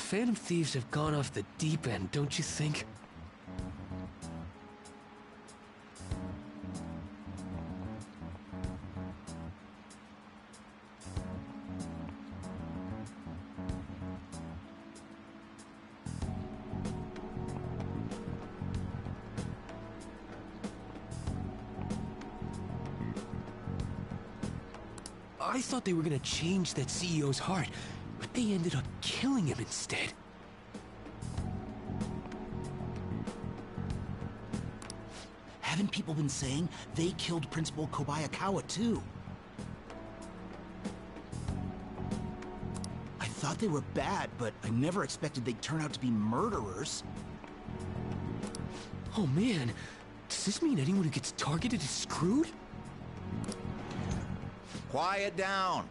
Phantom Thieves have gone off the deep end, don't you think? I thought they were gonna change that CEO's heart, but they ended up killing him instead. Haven't people been saying they killed Principal Kobayakawa too? I thought they were bad, but I never expected they'd turn out to be murderers. Oh man, does this mean anyone who gets targeted is screwed? Quiet down.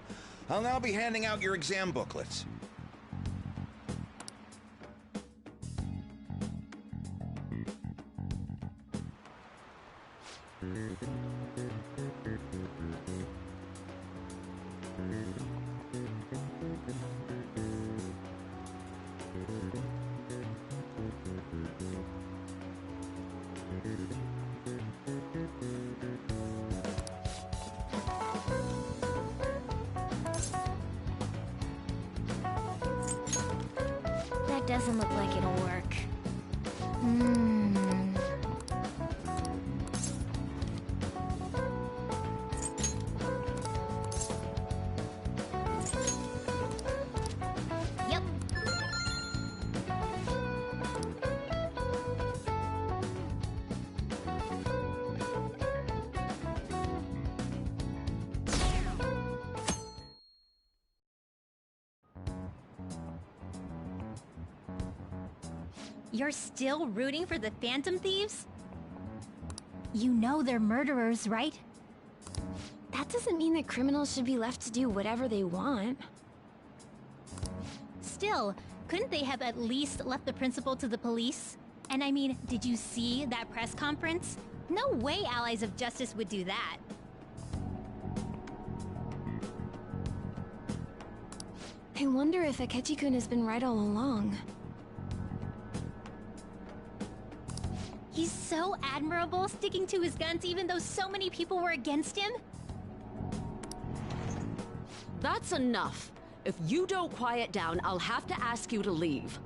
I'll now be handing out your exam booklets. That doesn't look like it'll work. Yep. You're still rooting for the Phantom Thieves? You know they're murderers, right? That doesn't mean that criminals should be left to do whatever they want. Still, couldn't they have at least left the principal to the police? And I mean, did you see that press conference? No way Allies of Justice would do that. I wonder if Akechi-kun has been right all along. He's so admirable, sticking to his guns even though so many people were against him. That's enough. If you don't quiet down, I'll have to ask you to leave.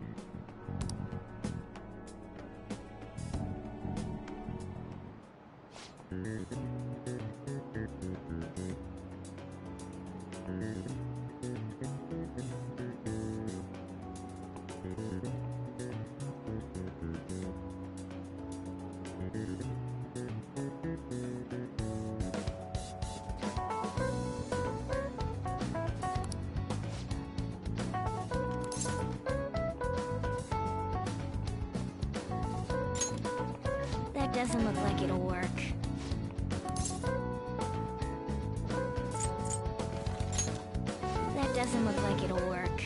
That doesn't look like it'll work. doesn't look like it'll work.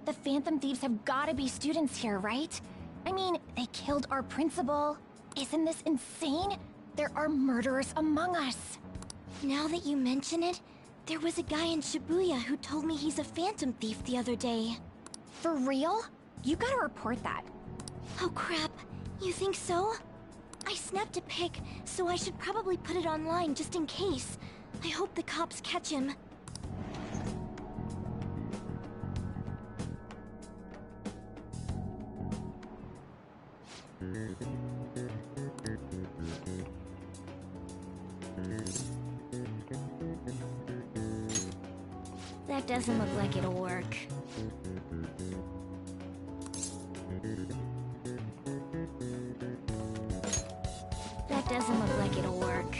The Phantom Thieves have gotta be students here, right? I mean, they killed our principal. Isn't this insane? There are murderers among us. Now that you mention it, there was a guy in Shibuya who told me he's a Phantom Thief the other day. For real? You gotta report that. Oh crap, you think so? I snapped a pic, so I should probably put it online just in case. I hope the cops catch him. That doesn't look like it'll work. That doesn't look like it'll work.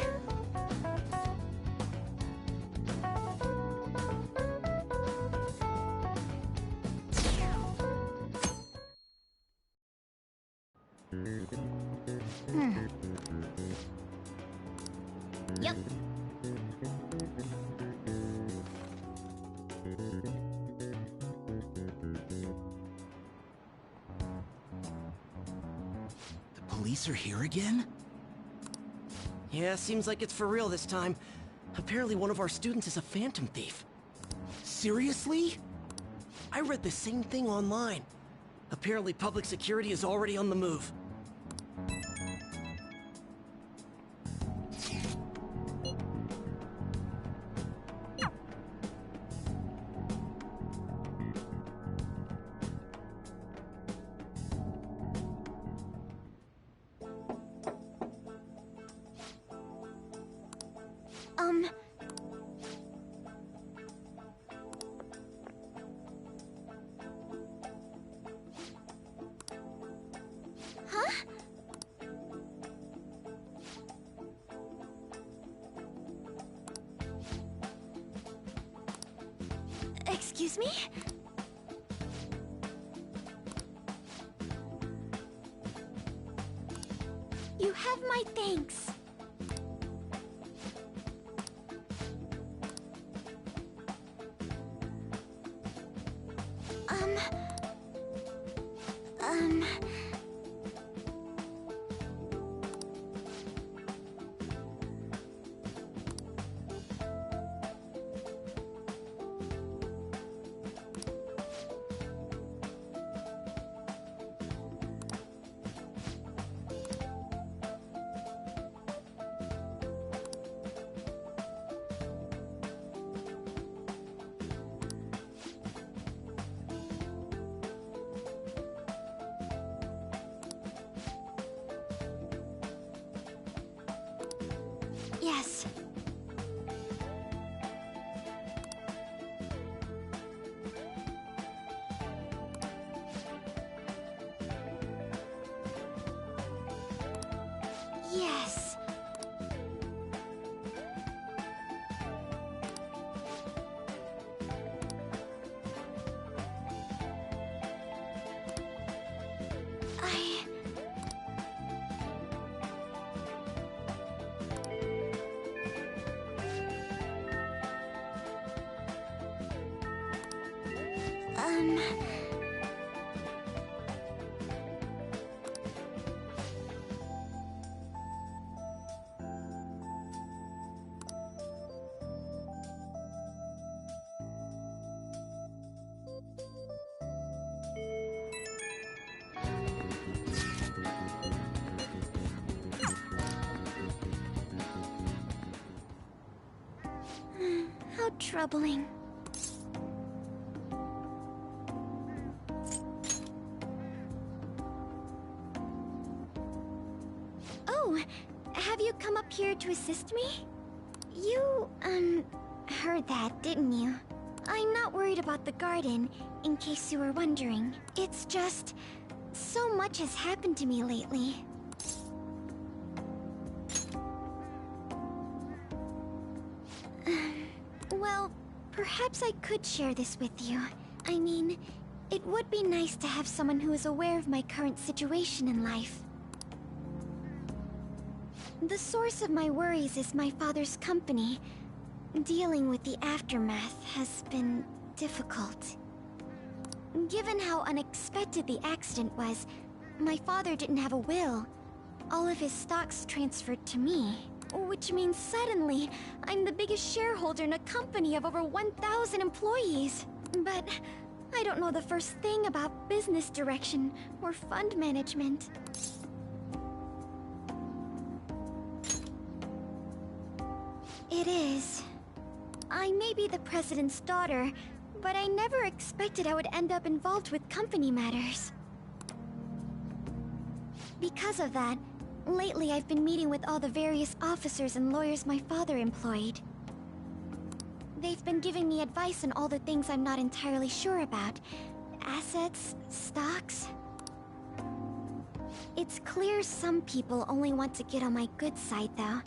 Yep. The police are here again? Yeah, seems like it's for real this time. Apparently one of our students is a Phantom Thief. Seriously? I read the same thing online. Apparently public security is already on the move. Huh? Excuse me? You have my thanks. Um... Yes. Yes. Um... How troubling. Oh, have you come up here to assist me? You, heard that, didn't you? I'm not worried about the garden, in case you were wondering. It's just... so much has happened to me lately. Well, perhaps I could share this with you. I mean, it would be nice to have someone who is aware of my current situation in life. The source of my worries is my father's company. Dealing with the aftermath has been difficult. Given how unexpected the accident was, my father didn't have a will. All of his stocks transferred to me, which means suddenly I'm the biggest shareholder in a company of over 1,000 employees. But I don't know the first thing about business direction or fund management. It is. I may be the president's daughter, but I never expected I would end up involved with company matters. Because of that, lately I've been meeting with all the various officers and lawyers my father employed. They've been giving me advice on all the things I'm not entirely sure about. Assets, stocks. It's clear some people only want to get on my good side, though.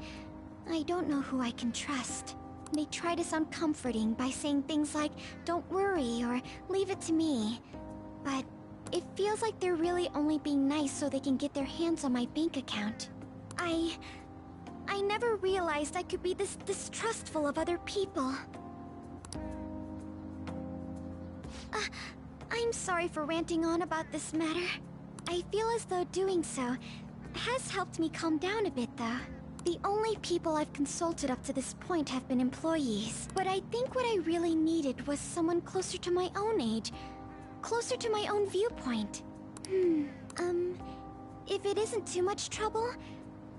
I don't know who I can trust. They try to sound comforting by saying things like, "Don't worry," or "Leave it to me." But it feels like they're really only being nice so they can get their hands on my bank account. I never realized I could be this distrustful of other people. I'm sorry for ranting on about this matter. I feel as though doing so has helped me calm down a bit, though. The only people I've consulted up to this point have been employees. But I think what I really needed was someone closer to my own age. Closer to my own viewpoint. If it isn't too much trouble,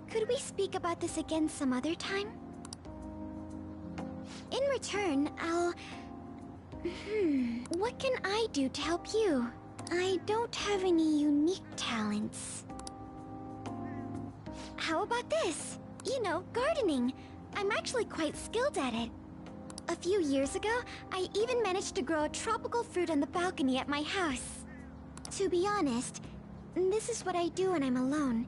could we speak about this again some other time? In return, what can I do to help you? I don't have any unique talents. How about this? You know, gardening. I'm actually quite skilled at it. A few years ago, I even managed to grow a tropical fruit on the balcony at my house. To be honest, this is what I do when I'm alone,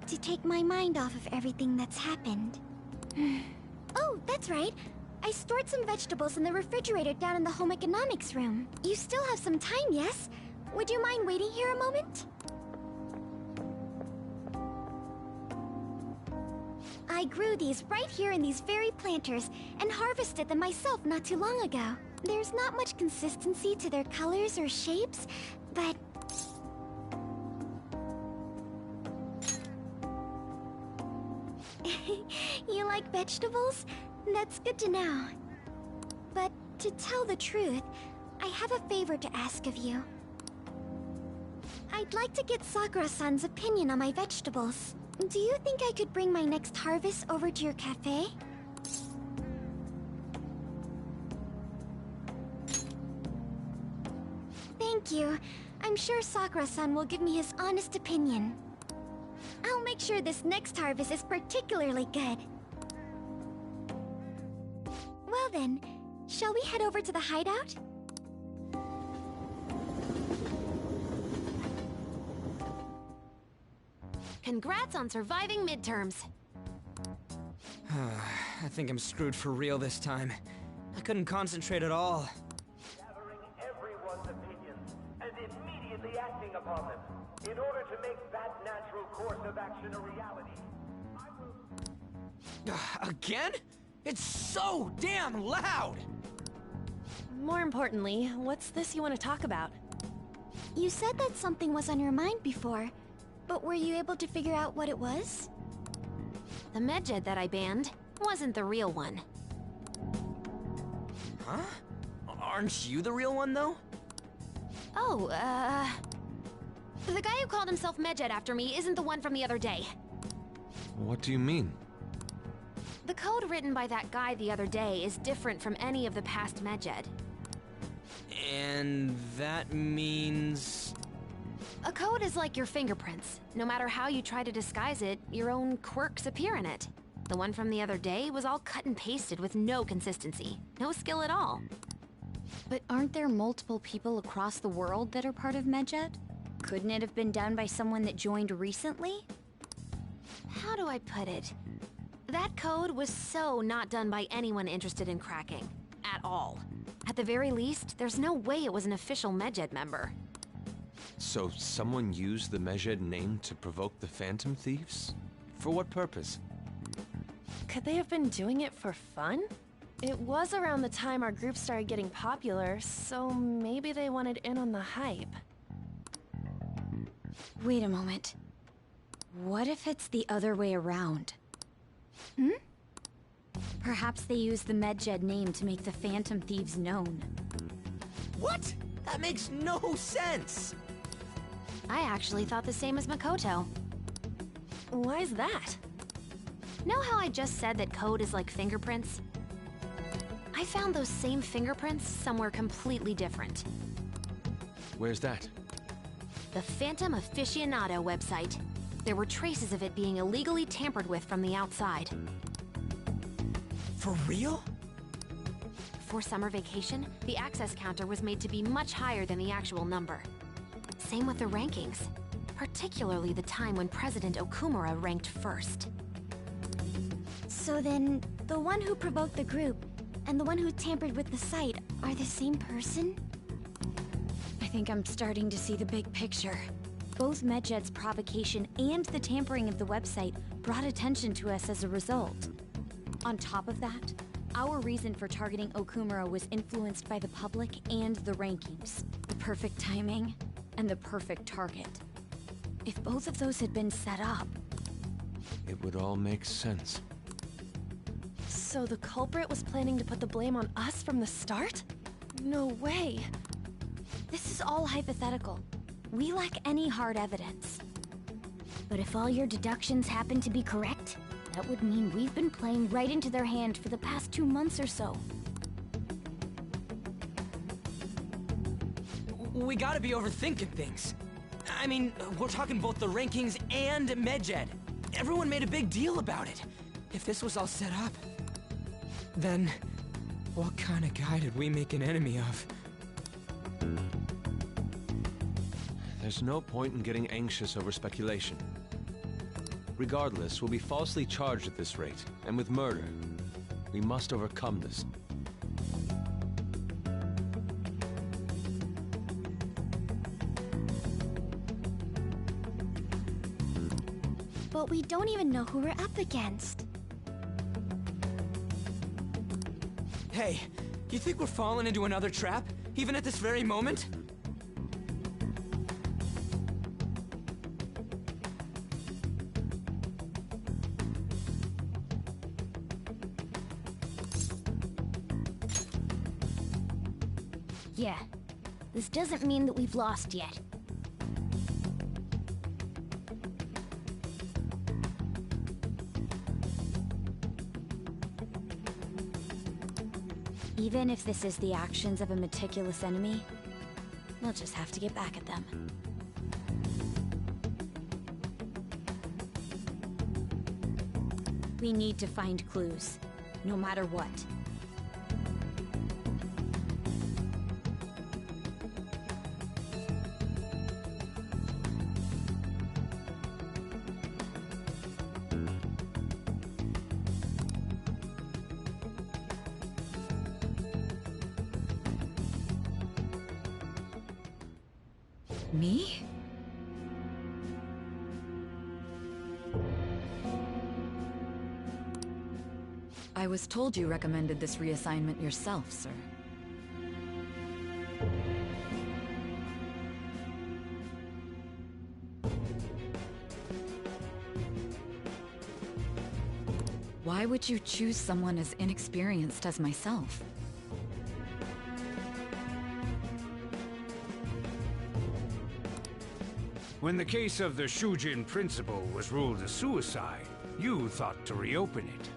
to take my mind off of everything that's happened. Oh, that's right. I stored some vegetables in the refrigerator down in the home economics room. You still have some time, yes? Would you mind waiting here a moment? I grew these right here in these very planters and harvested them myself not too long ago. There's not much consistency to their colors or shapes, but... You like vegetables? That's good to know. But to tell the truth, I have a favor to ask of you. I'd like to get Sakura-san's opinion on my vegetables. Do you think I could bring my next harvest over to your cafe? Thank you. I'm sure Sakura-san will give me his honest opinion. I'll make sure this next harvest is particularly good. Well then, shall we head over to the hideout? Congrats on surviving midterms. I think I'm screwed for real this time. I couldn't concentrate at all. Gathering everyone's opinions and immediately acting upon them in order to make that natural course of action a reality. Again? It's so damn loud! More importantly, what's this you want to talk about? You said that something was on your mind before, but were you able to figure out what it was? The Medjed that I banned wasn't the real one. Huh? Aren't you the real one, though? Oh, the guy who called himself Medjed after me isn't the one from the other day. What do you mean? The code written by that guy the other day is different from any of the past Medjed. And that means... A code is like your fingerprints. No matter how you try to disguise it, your own quirks appear in it. The one from the other day was all cut and pasted with no consistency. No skill at all. But aren't there multiple people across the world that are part of Medjed? Couldn't it have been done by someone that joined recently? How do I put it? That code was so not done by anyone interested in cracking. at all. At the very least, there's no way it was an official Medjed member. So someone used the Medjed name to provoke the Phantom Thieves? For what purpose? Could they have been doing it for fun? It was around the time our group started getting popular, so maybe they wanted in on the hype. Wait a moment. What if it's the other way around? Perhaps they used the Medjed name to make the Phantom Thieves known. What? That makes no sense! I actually thought the same as Makoto. Why's that? Know how I just said that code is like fingerprints? I found those same fingerprints somewhere completely different. Where's that? The Phantom Aficionado website. There were traces of it being illegally tampered with from the outside. For real? For summer vacation, the access counter was made to be much higher than the actual number. Same with the rankings, particularly the time when President Okumura ranked first. So then, the one who provoked the group and the one who tampered with the site are the same person? I think I'm starting to see the big picture. Both Medjed's provocation and the tampering of the website brought attention to us as a result. On top of that, our reason for targeting Okumura was influenced by the public and the rankings. The perfect timing and the perfect target. If both of those had been set up... It would all make sense. So the culprit was planning to put the blame on us from the start? No way. This is all hypothetical. We lack any hard evidence. But if all your deductions happen to be correct, that would mean we've been playing right into their hand for the past 2 months or so. We gotta be overthinking things. I mean, we're talking both the rankings and Medjed. Everyone made a big deal about it. If this was all set up, then what kind of guy did we make an enemy of? There's no point in getting anxious over speculation. Regardless, we'll be falsely charged at this rate, and with murder. We must overcome this. But we don't even know who we're up against. Hey, you think we're falling into another trap, even at this very moment? Yeah. This doesn't mean that we've lost yet. Even if this is the actions of a meticulous enemy, we'll just have to get back at them. We need to find clues, no matter what. Me? I was told you recommended this reassignment yourself, sir. Why would you choose someone as inexperienced as myself? When the case of the Shujin principal was ruled a suicide, you thought to reopen it.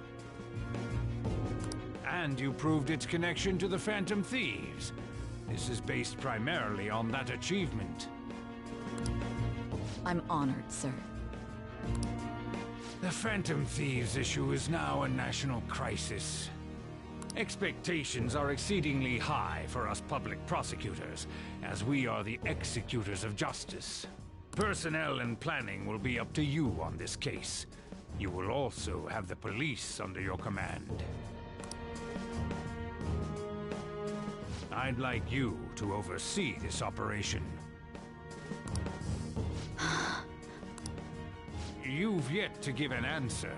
And you proved its connection to the Phantom Thieves. This is based primarily on that achievement. I'm honored, sir. The Phantom Thieves issue is now a national crisis. Expectations are exceedingly high for us public prosecutors, as we are the executors of justice. Personnel and planning will be up to you on this case. You will also have the police under your command. I'd like you to oversee this operation. You've yet to give an answer.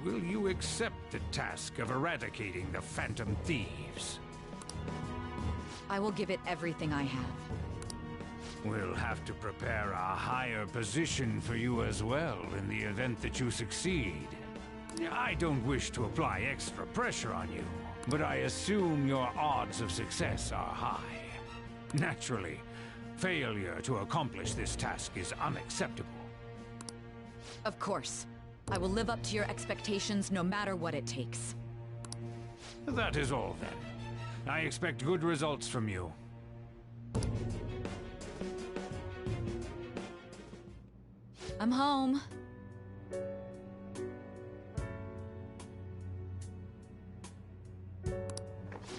Will you accept the task of eradicating the Phantom Thieves? I will give it everything I have. We'll have to prepare a higher position for you as well in the event that you succeed. I don't wish to apply extra pressure on you, but I assume your odds of success are high. Naturally, failure to accomplish this task is unacceptable. Of course. I will live up to your expectations no matter what it takes. That is all then. I expect good results from you. I'm home.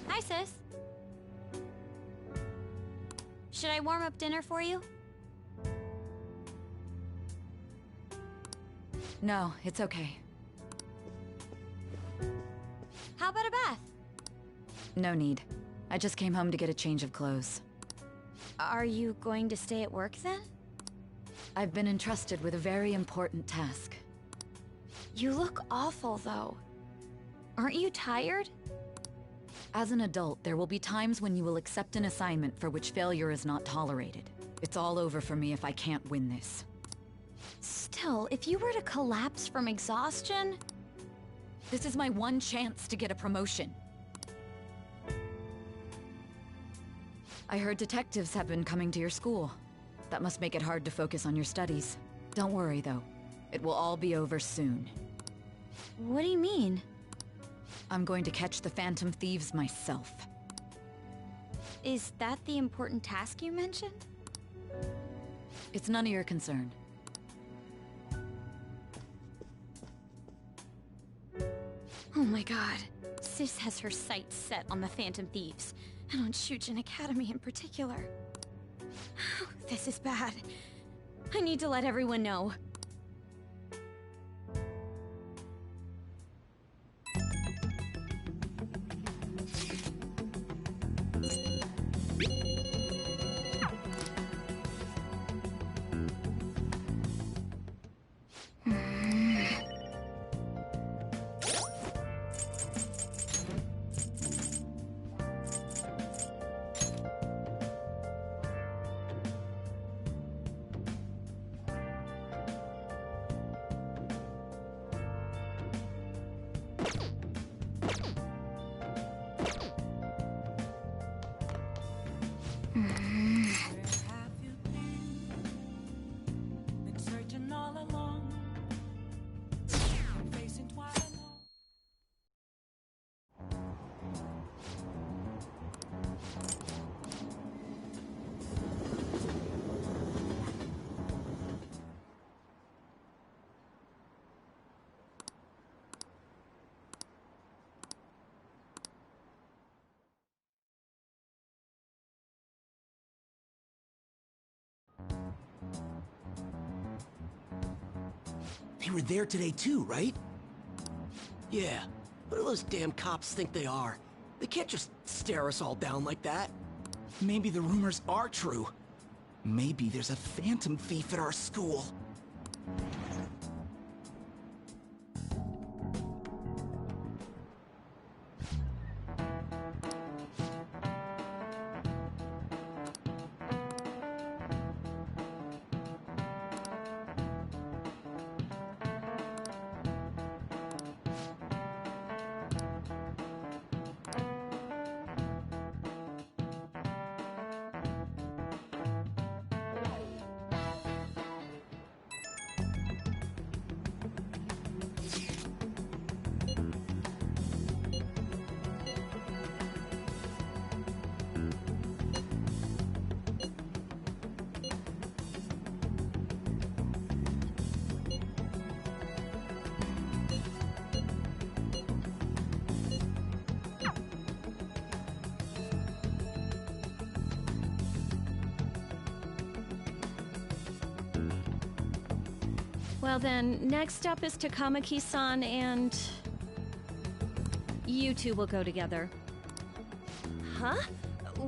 Hi, sis. Should I warm up dinner for you? No, it's okay. How about a bath? No need. I just came home to get a change of clothes. Are you going to stay at work then? I've been entrusted with a very important task. You look awful, though. Aren't you tired? As an adult, there will be times when you will accept an assignment for which failure is not tolerated. It's all over for me if I can't win this. Still, if you were to collapse from exhaustion... This is my one chance to get a promotion. I heard detectives have been coming to your school. That must make it hard to focus on your studies. Don't worry, though. It will all be over soon. What do you mean? I'm going to catch the Phantom Thieves myself. Is that the important task you mentioned? It's none of your concern. Oh my god. Sis has her sights set on the Phantom Thieves, and on Shujin Academy in particular. This is bad. I need to let everyone know. They were there today too, right? Yeah, what do those damn cops think they are? They can't just stare us all down like that. Maybe the rumors are true. Maybe there's a Phantom Thief at our school. Well then, next up is Takamaki-san and... You two will go together. Huh?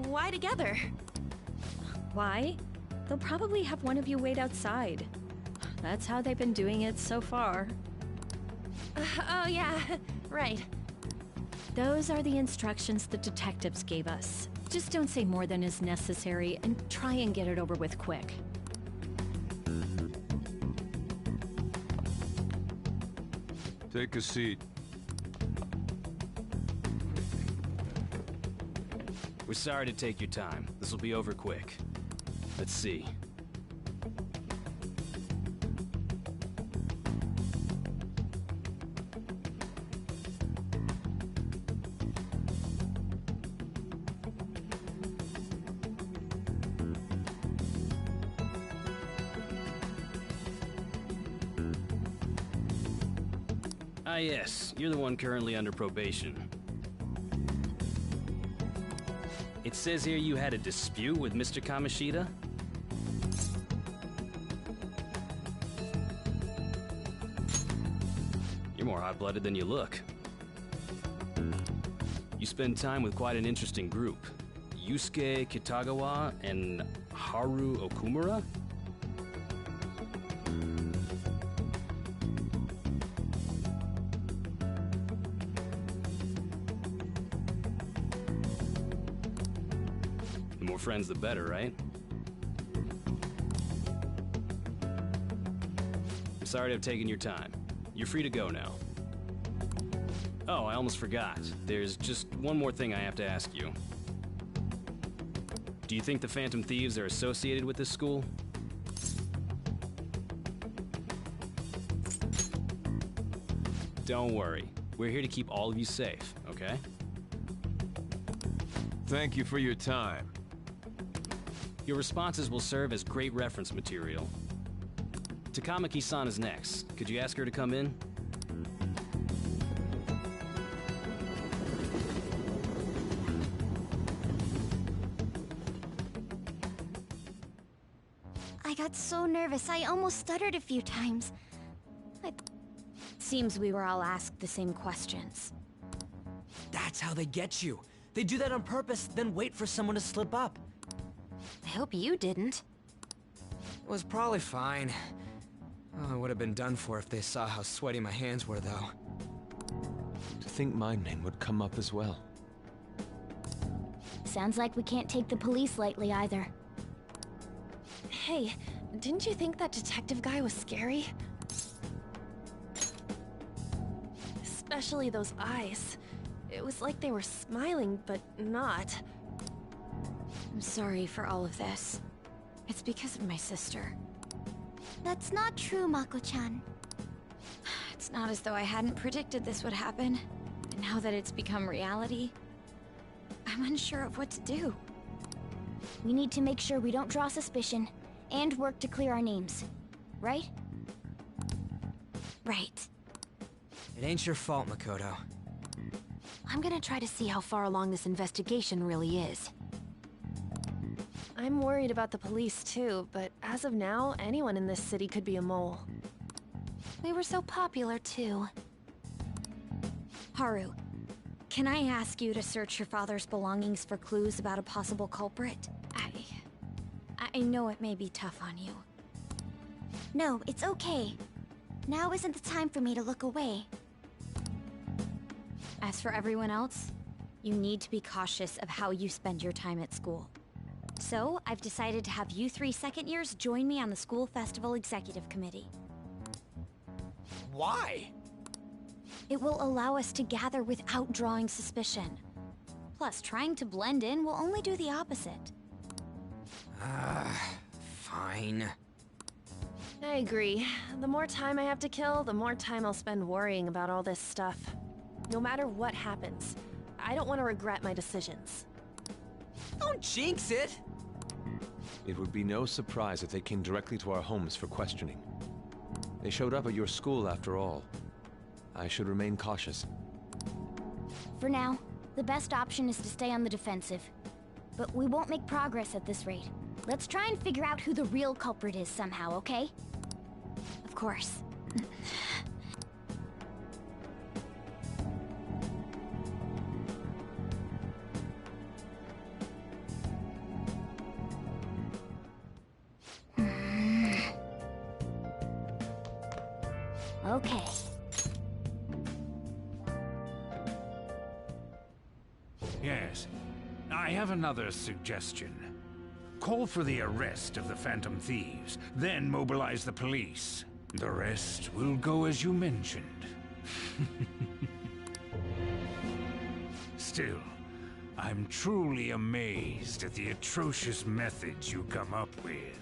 why together? Why? They'll probably have one of you wait outside. That's how they've been doing it so far. Oh yeah, right. Those are the instructions the detectives gave us. Just don't say more than is necessary and try and get it over with quick. Take a seat. We're sorry to take your time. This will be over quick. Let's see. Ah yes, you're the one currently under probation. It says here you had a dispute with Mr. Kamoshida? You're more hot-blooded than you look. You spend time with quite an interesting group. Yusuke Kitagawa and Haru Okumura? The more friends, the better, right? I'm sorry to have taken your time. You're free to go now. Oh, I almost forgot. There's just one more thing I have to ask you. Do you think the Phantom Thieves are associated with this school? Don't worry. We're here to keep all of you safe, okay? Thank you for your time. Your responses will serve as great reference material. Takamaki-san is next. Could you ask her to come in? I got so nervous, I almost stuttered a few times. Seems we were all asked the same questions. That's how they get you. They do that on purpose, then wait for someone to slip up. I hope you didn't. It was probably fine. Oh, it would have been done for if they saw how sweaty my hands were, though. To think my name would come up as well. Sounds like we can't take the police lightly either. Hey, didn't you think that detective guy was scary? Especially those eyes. It was like they were smiling, but not. I'm sorry for all of this. It's because of my sister. That's not true, Mako-chan. It's not as though I hadn't predicted this would happen. And now that it's become reality, I'm unsure of what to do. We need to make sure we don't draw suspicion, and work to clear our names. Right? Right. It ain't your fault, Makoto. I'm gonna try to see how far along this investigation really is. I'm worried about the police too, but as of now, anyone in this city could be a mole. We were so popular, too. Haru, can I ask you to search your father's belongings for clues about a possible culprit? I know it may be tough on you. No, it's okay. Now isn't the time for me to look away. As for everyone else, you need to be cautious of how you spend your time at school. So, I've decided to have you 3 second years join me on the School Festival Executive Committee. Why? It will allow us to gather without drawing suspicion. Plus, trying to blend in will only do the opposite. Fine. I agree. The more time I have to kill, the more time I'll spend worrying about all this stuff. No matter what happens, I don't want to regret my decisions. Don't jinx it! It would be no surprise if they came directly to our homes for questioning. They showed up at your school after all. I should remain cautious. For now, the best option is to stay on the defensive. But we won't make progress at this rate. Let's try and figure out who the real culprit is somehow, okay? Of course. Okay. Yes. I have another suggestion. Call for the arrest of the Phantom Thieves, then mobilize the police. The rest will go as you mentioned. Still, I'm truly amazed at the atrocious methods you come up with.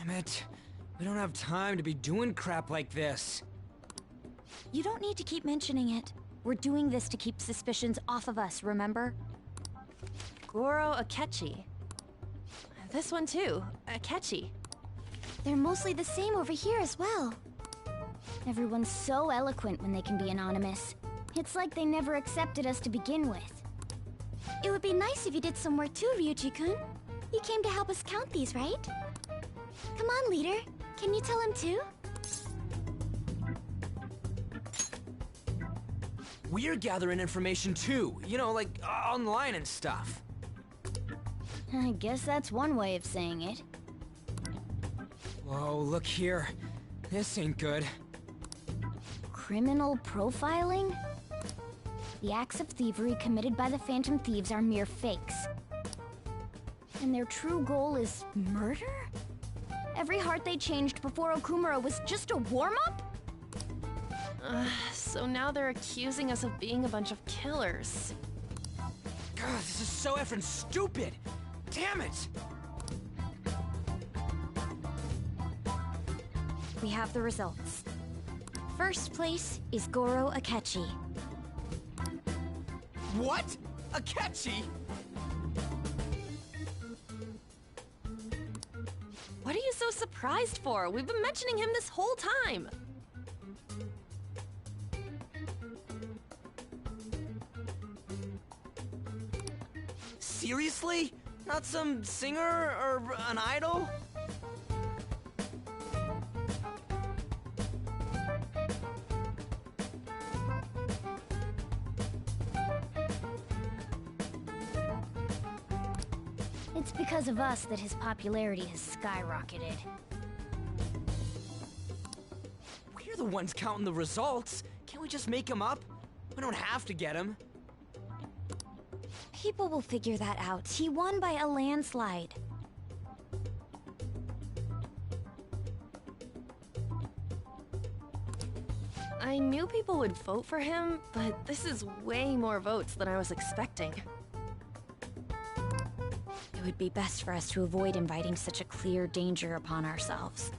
Damn it. We don't have time to be doing crap like this. You don't need to keep mentioning it. We're doing this to keep suspicions off of us, remember? Goro Akechi. This one too, Akechi. They're mostly the same over here as well. Everyone's so eloquent when they can be anonymous. It's like they never accepted us to begin with. It would be nice if you did some work too, Ryuji-kun. You came to help us count these, right? Come on, leader. Can you tell him too? We're gathering information too, you know, like online and stuff. I guess that's one way of saying it. Whoa, look here. This ain't good. Criminal profiling? The acts of thievery committed by the Phantom Thieves are mere fakes. And their true goal is murder? Every heart they changed before Okumura was just a warm-up? So now they're accusing us of being a bunch of killers. God, this is so effing stupid! Damn it! We have the results. First place is Goro Akechi. What? Akechi? What are you so surprised for? We've been mentioning him this whole time. Seriously? Not some singer or an idol? It's because of us that his popularity has skyrocketed. We're the ones counting the results. Can't we just make him up? We don't have to get him. People will figure that out. He won by a landslide. I knew people would vote for him, but this is way more votes than I was expecting. It would be best for us to avoid inviting such a clear danger upon ourselves.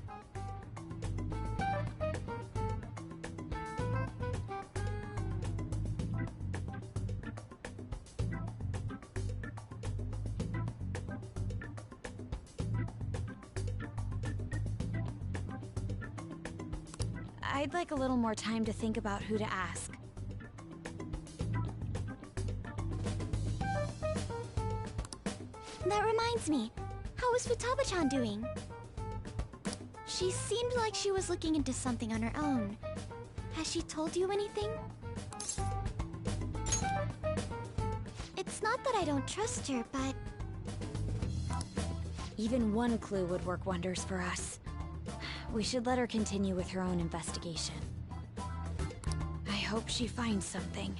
I'd like a little more time to think about who to ask. That reminds me, how is Futaba-chan doing? She seemed like she was looking into something on her own. Has she told you anything? It's not that I don't trust her, but... Even one clue would work wonders for us. We should let her continue with her own investigation. I hope she finds something.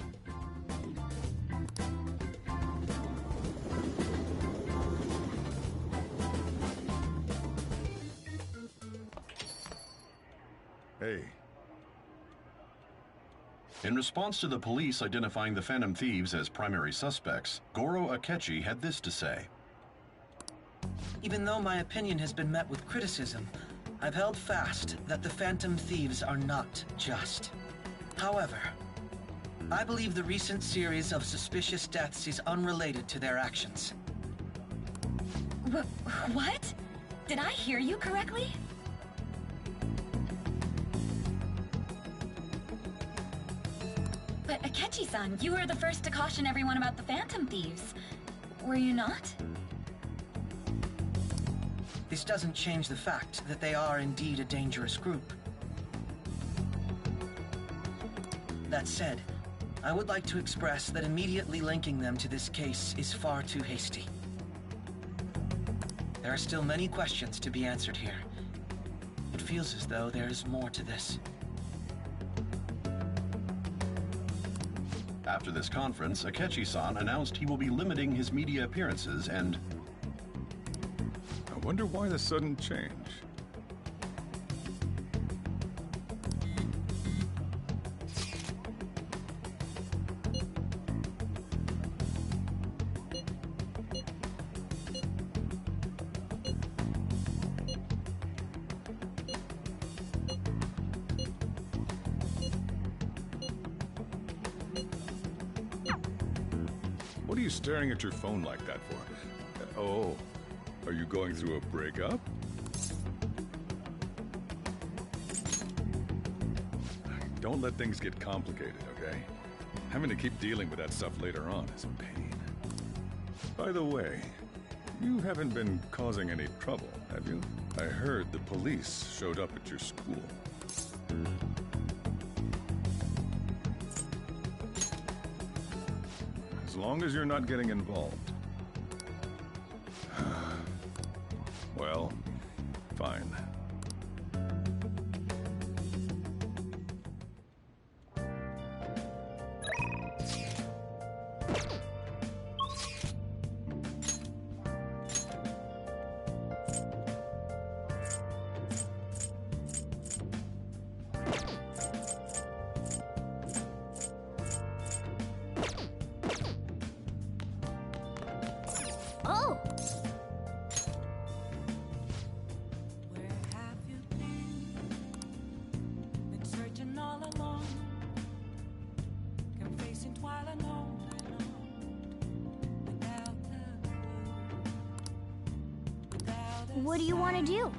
Hey. In response to the police identifying the Phantom Thieves as primary suspects, Goro Akechi had this to say. Even though my opinion has been met with criticism, I've held fast that the Phantom Thieves are not just. However, I believe the recent series of suspicious deaths is unrelated to their actions. What? Did I hear you correctly? But Akechi-san, you were the first to caution everyone about the Phantom Thieves. Were you not? This doesn't change the fact that they are indeed a dangerous group. That said, I would like to express that immediately linking them to this case is far too hasty. There are still many questions to be answered here. It feels as though there is more to this. After this conference, Akechi-san announced he will be limiting his media appearances and... I wonder why the sudden change. What are you staring at your phone like that for? Oh. Are you going through a breakup? Don't let things get complicated, okay? Having to keep dealing with that stuff later on is a pain. By the way, you haven't been causing any trouble, have you? I heard the police showed up at your school. As long as you're not getting involved. Well, fine. Oh! What do you want to do?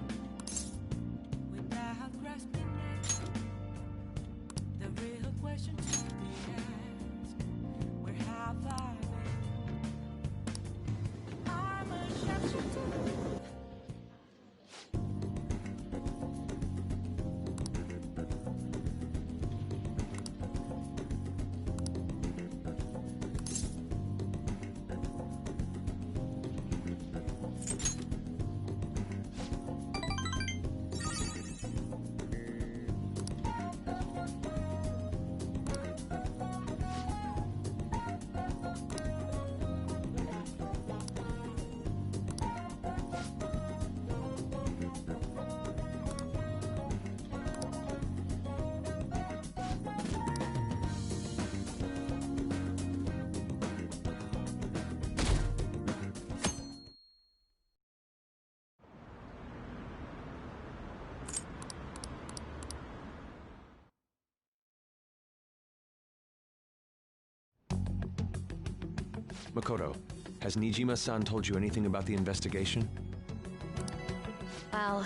Makoto, has Nijima-san told you anything about the investigation? Well,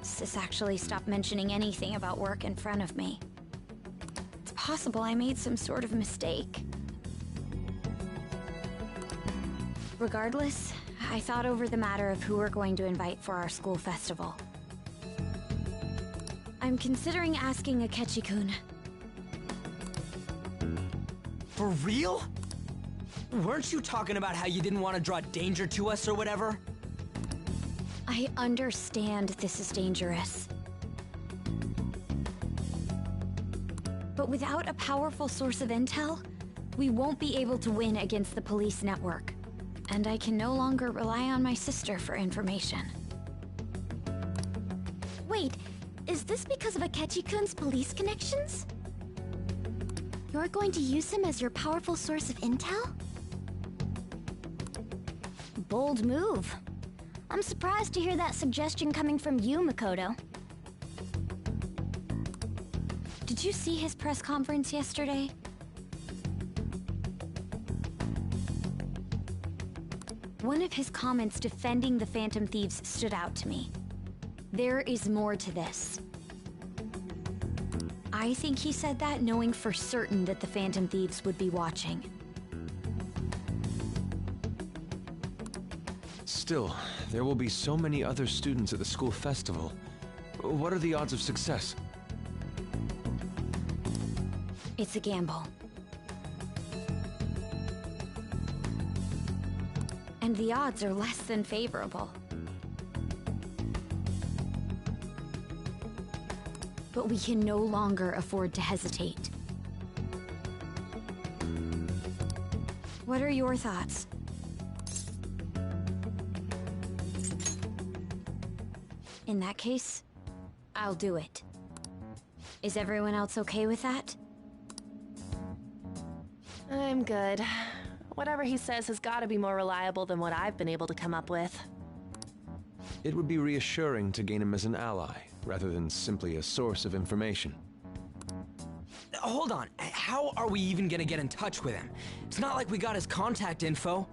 Sis actually stopped mentioning anything about work in front of me. It's possible I made some sort of mistake. Regardless, I thought over the matter of who we're going to invite for our school festival. I'm considering asking Akechi-kun. For real? Weren't you talking about how you didn't want to draw danger to us or whatever? I understand this is dangerous. But without a powerful source of intel, we won't be able to win against the police network. And I can no longer rely on my sister for information. Wait, is this because of Akechi-kun's police connections? You're going to use him as your powerful source of intel? Bold move. I'm surprised to hear that suggestion coming from you, Makoto. Did you see his press conference yesterday? One of his comments defending the Phantom Thieves stood out to me. There is more to this. I think he said that knowing for certain that the Phantom Thieves would be watching. Still, there will be so many other students at the school festival. What are the odds of success? It's a gamble. And the odds are less than favorable. But we can no longer afford to hesitate. What are your thoughts? In that case, I'll do it. Is everyone else okay with that? I'm good. Whatever he says has got to be more reliable than what I've been able to come up with. It would be reassuring to gain him as an ally, rather than simply a source of information. Hold on, how are we even gonna get in touch with him? It's not like we got his contact info.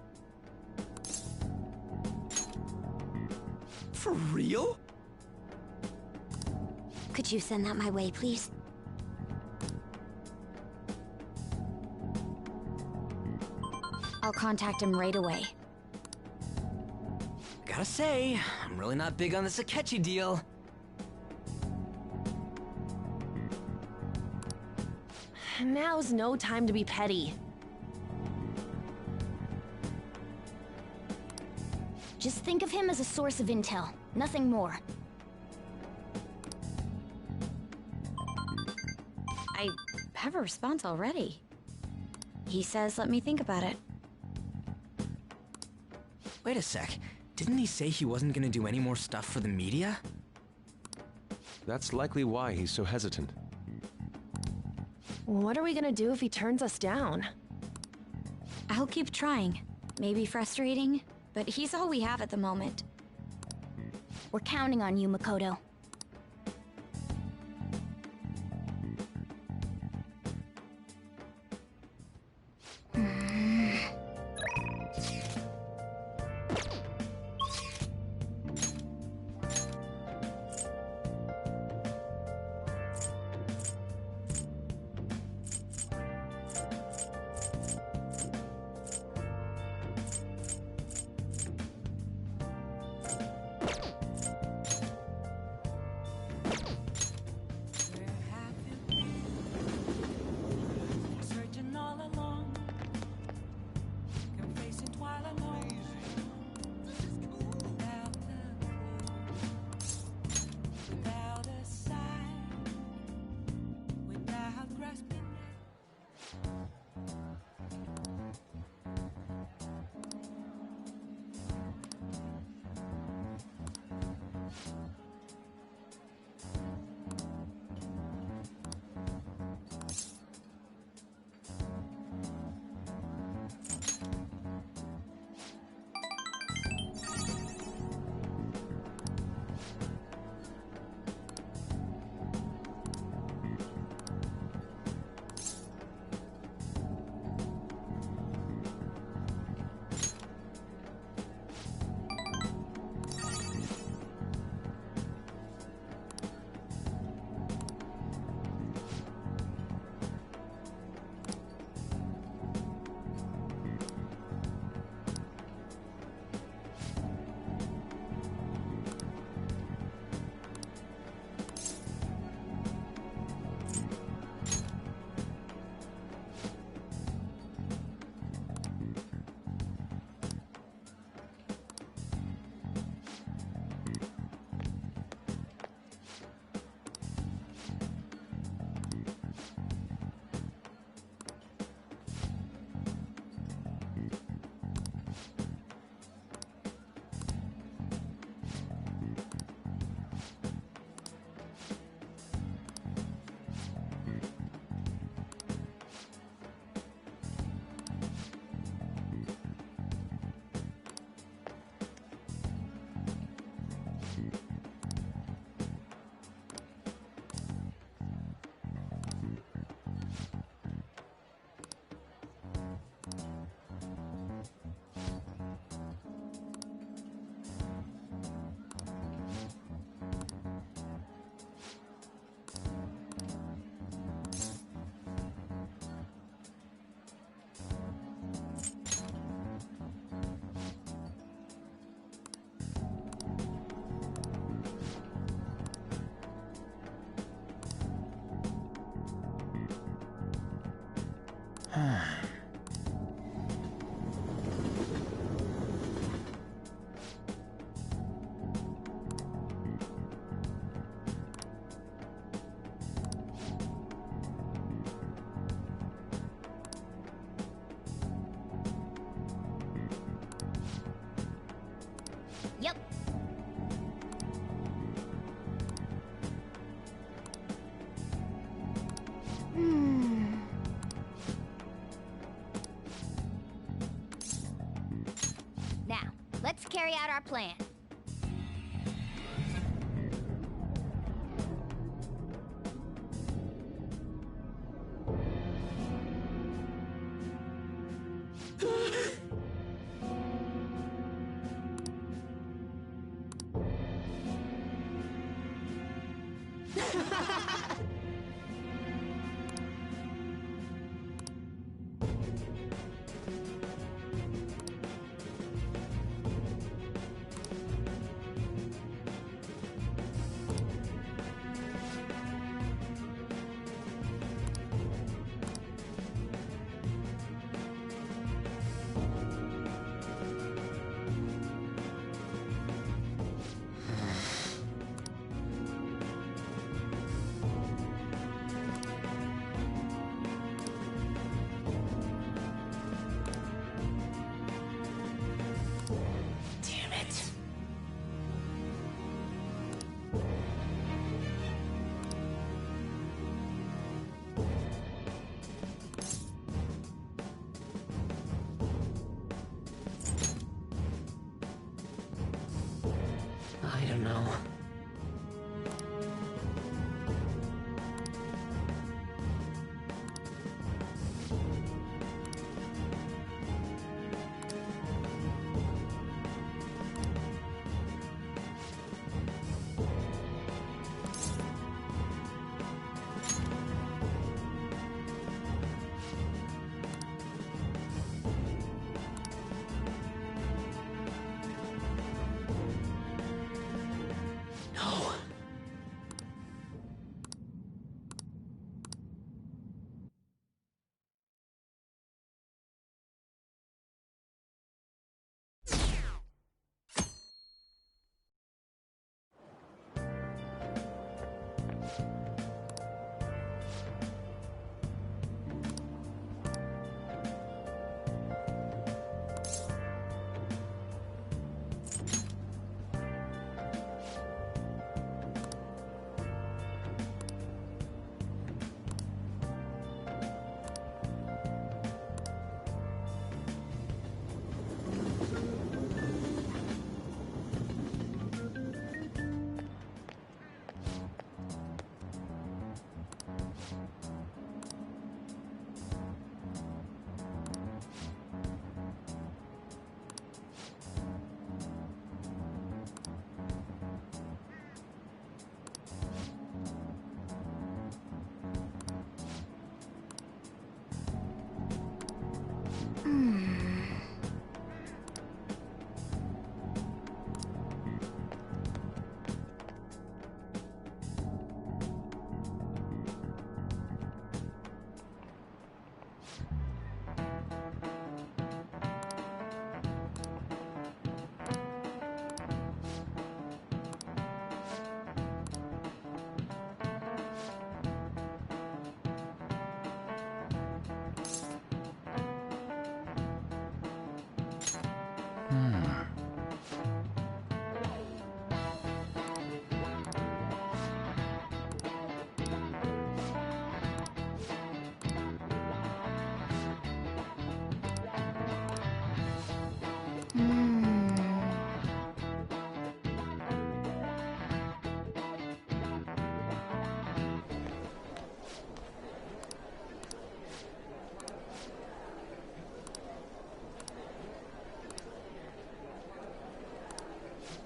For real? Could you send that my way, please? I'll contact him right away. Gotta say, I'm really not big on this Akechi deal. Now's no time to be petty. Just think of him as a source of intel, nothing more. I have a response already. He says, let me think about it. Wait a sec. Didn't he say he wasn't gonna do any more stuff for the media? That's likely why he's so hesitant. What are we gonna do if he turns us down? I'll keep trying. Maybe frustrating, but he's all we have at the moment. We're counting on you, Makoto. Yep. Now, let's carry out our plan. I don't know.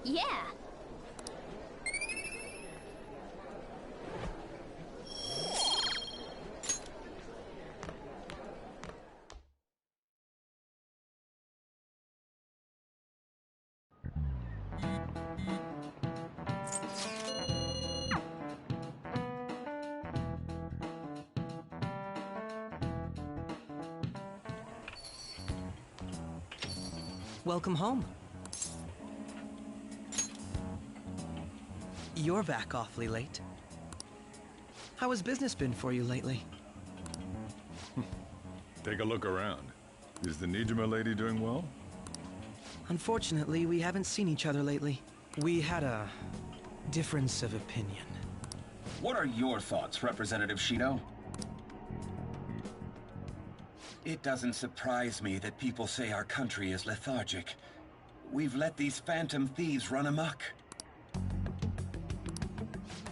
Yeah. Welcome home. You're back awfully late. How has business been for you lately? Take a look around. Is the Nijima lady doing well? Unfortunately, we haven't seen each other lately. We had a difference of opinion. What are your thoughts, Representative Shido? It doesn't surprise me that people say our country is lethargic. We've let these phantom thieves run amok.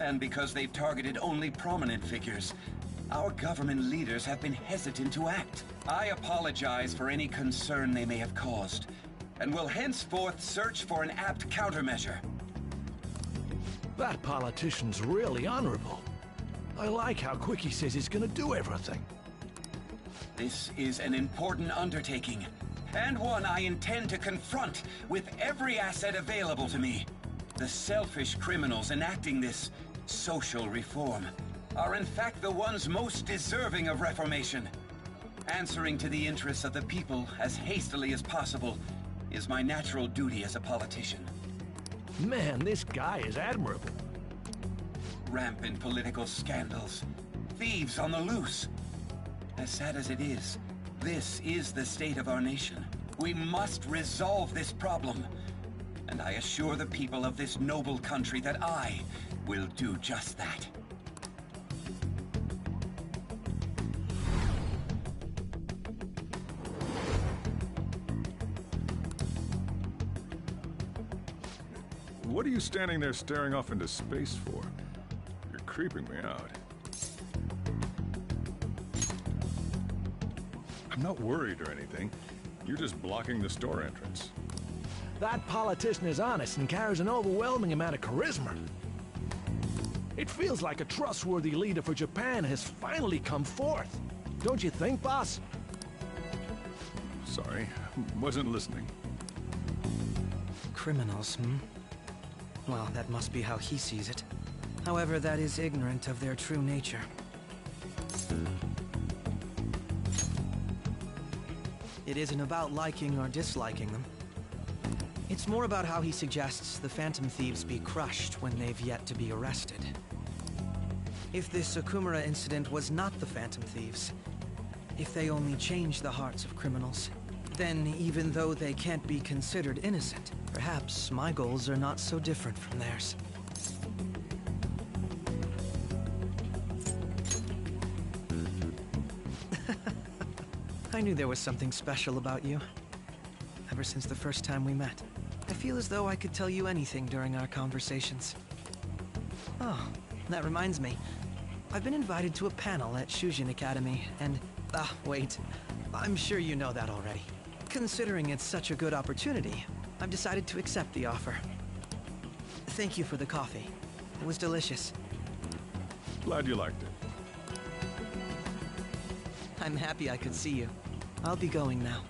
And because they've targeted only prominent figures, our government leaders have been hesitant to act. I apologize for any concern they may have caused, and will henceforth search for an apt countermeasure. That politician's really honorable. I like how quick he says he's gonna do everything. This is an important undertaking, and one I intend to confront with every asset available to me. The selfish criminals enacting this social reform are in fact the ones most deserving of reformation. Answering to the interests of the people as hastily as possible is my natural duty as a politician. Man, this guy is admirable. Rampant political scandals, thieves on the loose. As sad as it is, this is the state of our nation. We must resolve this problem. And I assure the people of this noble country that I will do just that. What are you standing there staring off into space for? You're creeping me out. I'm not worried or anything. You're just blocking the store entrance. That politician is honest and carries an overwhelming amount of charisma. It feels like a trustworthy leader for Japan has finally come forth. Don't you think, boss? Sorry, wasn't listening. Criminals, Well, that must be how he sees it. However, that is ignorant of their true nature. It isn't about liking or disliking them. It's more about how he suggests the Phantom Thieves be crushed when they've yet to be arrested. If this Okumura incident was not the Phantom Thieves, if they only changed the hearts of criminals, then even though they can't be considered innocent, perhaps my goals are not so different from theirs. I knew there was something special about you. Ever since the first time we met. I feel as though I could tell you anything during our conversations. Oh, that reminds me. I've been invited to a panel at Shujin Academy, and... wait. I'm sure you know that already. Considering it's such a good opportunity, I've decided to accept the offer. Thank you for the coffee. It was delicious. Glad you liked it. I'm happy I could see you. I'll be going now.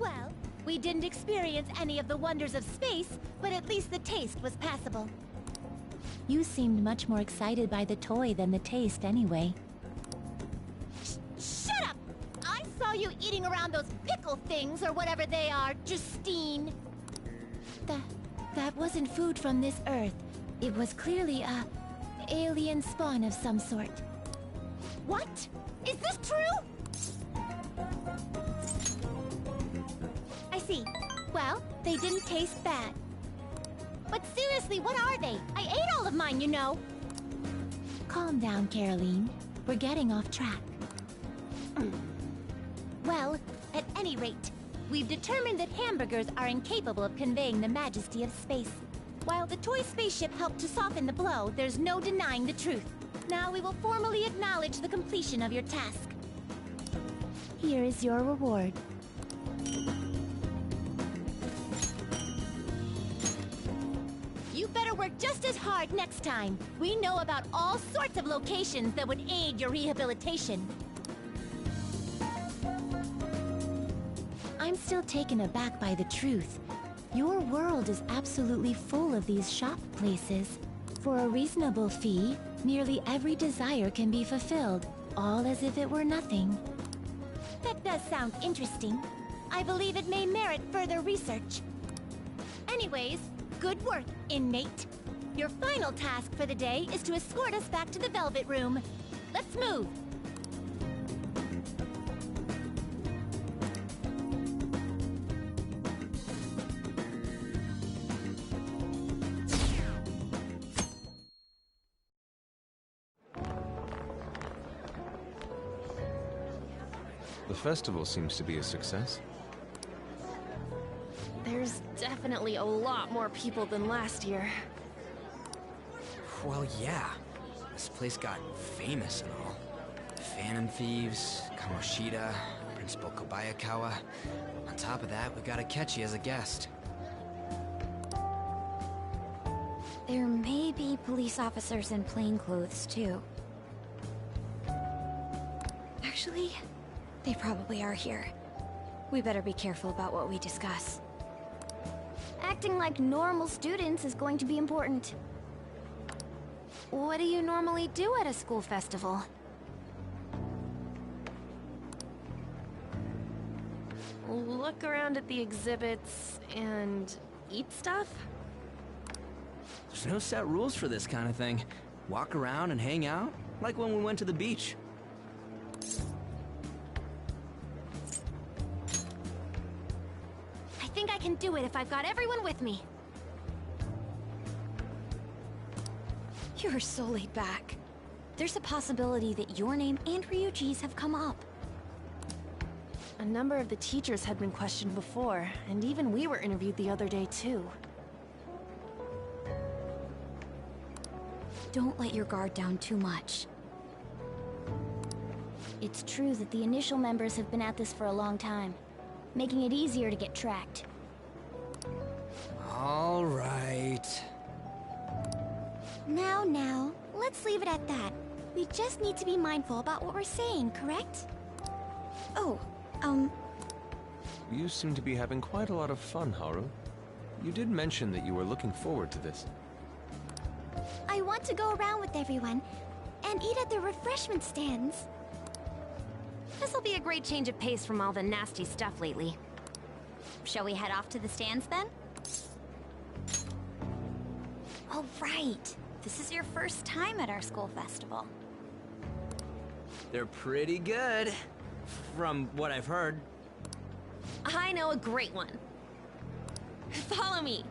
Well, we didn't experience any of the wonders of space, but at least the taste was passable. You seemed much more excited by the toy than the taste anyway. Shut up! I saw you eating around those pickle things or whatever they are, Justine. That wasn't food from this Earth. It was clearly a alien spawn of some sort. What? Is this true? I see. Well, they didn't taste bad. But seriously, what are they? I ate all of mine, you know. Calm down, Caroline. We're getting off track. Well, at any rate, we've determined that hamburgers are incapable of conveying the majesty of space. While the toy spaceship helped to soften the blow, there's no denying the truth. Now we will formally acknowledge the completion of your task. Here is your reward. You better work just as hard next time. We know about all sorts of locations that would aid your rehabilitation. I'm still taken aback by the truth. Your world is absolutely full of these shop places. For a reasonable fee, nearly every desire can be fulfilled, all as if it were nothing. That does sound interesting. I believe it may merit further research. Anyways, good work, inmate. Your final task for the day is to escort us back to the Velvet Room. Let's move! The festival seems to be a success. There's definitely a lot more people than last year. Well, yeah. This place got famous and all. The Phantom Thieves, Kamoshida, Principal Kobayakawa. On top of that, we got Akechi as a guest. There may be police officers in plainclothes, too. Actually, they probably are here. We better be careful about what we discuss. Acting like normal students is going to be important. What do you normally do at a school festival? Look around at the exhibits and eat stuff? There's no set rules for this kind of thing. Walk around and hang out, like when we went to the beach. I think I can do it if I've got everyone with me. You're so laid back. There's a possibility that your name and Ryuji's have come up. A number of the teachers had been questioned before, and even we were interviewed the other day too. Don't let your guard down too much. It's true that the initial members have been at this for a long time, making it easier to get tracked. All right. Now, let's leave it at that. We just need to be mindful about what we're saying, correct? Oh, You seem to be having quite a lot of fun, Haru. You did mention that you were looking forward to this. I want to go around with everyone and eat at the refreshment stands. This'll be a great change of pace from all the nasty stuff lately. Shall we head off to the stands then? all right. This is your first time at our school festival. They're pretty good, from what I've heard. I know a great one. Follow me.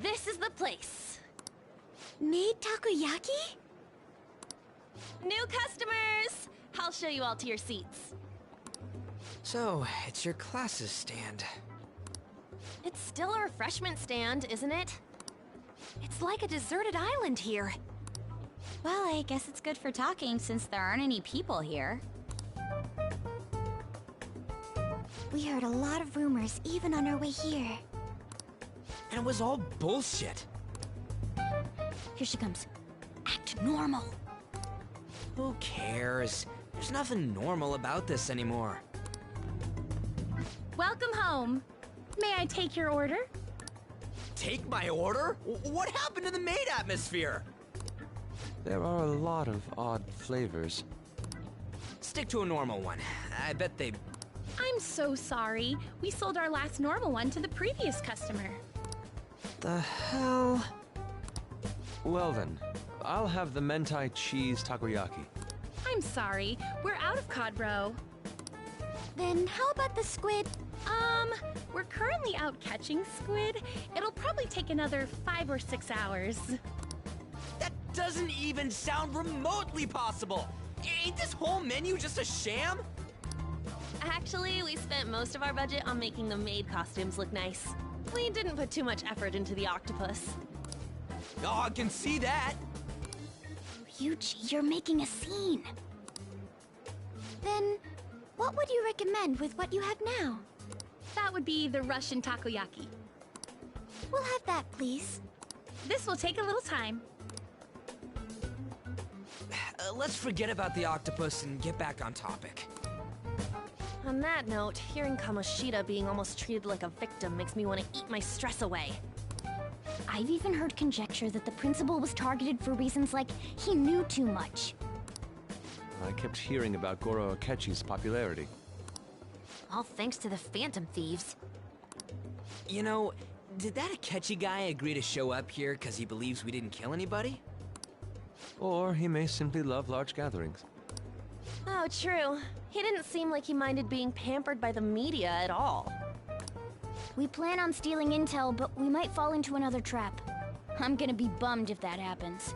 This is the place. Made takoyaki? New customers! I'll show you all to your seats. So, it's your class's stand. It's still a refreshment stand, isn't it? It's like a deserted island here. Well, I guess it's good for talking since there aren't any people here. We heard a lot of rumors even on our way here. And it was all bullshit. Here she comes. Act normal. Who cares? There's nothing normal about this anymore. Welcome home. May I take your order? Take my order? What happened to the maid atmosphere? There are a lot of odd flavors. Stick to a normal one. I bet they... I'm so sorry. We sold our last normal one to the previous customer. The hell? Well then, I'll have the mentai cheese takoyaki. I'm sorry. We're out of cod roe. Then how about the squid? We're currently out catching squid. It'll probably take another 5 or 6 hours. That doesn't even sound remotely possible! Ain't this whole menu just a sham? Actually, we spent most of our budget on making the maid costumes look nice. We didn't put too much effort into the octopus. Oh, I can see that! Ryuji, you're making a scene. Then, what would you recommend with what you have now? That would be the Russian takoyaki. We'll have that, please. This will take a little time. Let's forget about the octopus and get back on topic. On that note, hearing Kamoshida being almost treated like a victim makes me want to eat my stress away. I've even heard conjecture that the principal was targeted for reasons like he knew too much. I kept hearing about Goro Akechi's popularity. All thanks to the Phantom Thieves. You know, did that Akechi guy agree to show up here because he believes we didn't kill anybody? Or he may simply love large gatherings. Oh, true. He didn't seem like he minded being pampered by the media at all. We plan on stealing intel, but we might fall into another trap. I'm gonna be bummed if that happens.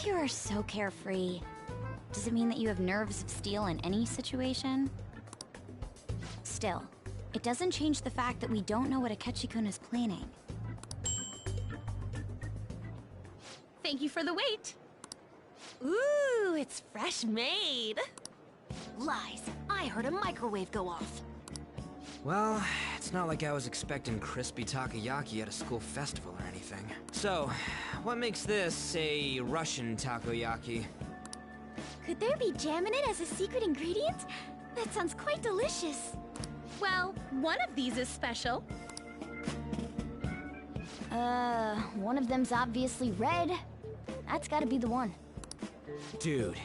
You are so carefree. Does it mean that you have nerves of steel in any situation? Still, it doesn't change the fact that we don't know what Akechi-kun is planning. Thank you for the wait. Ooh, it's fresh made. Lies. I heard a microwave go off. Well, it's not like I was expecting crispy takoyaki at a school festival or anything. So, what makes this a Russian takoyaki? Could there be jam in it as a secret ingredient? That sounds quite delicious. Well, one of these is special. One of them's obviously red. That's gotta be the one. Dude,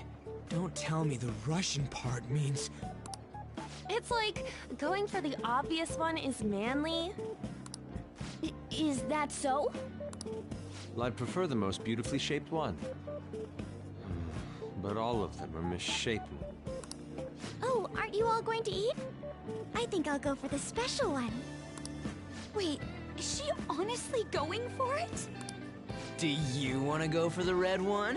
don't tell me the Russian part means... It's like going for the obvious one is manly. Is that so? Well, I'd prefer the most beautifully shaped one. But all of them are misshapen. Oh, aren't you all going to eat? I think I'll go for the special one. Wait, is she honestly going for it? Do you want to go for the red one?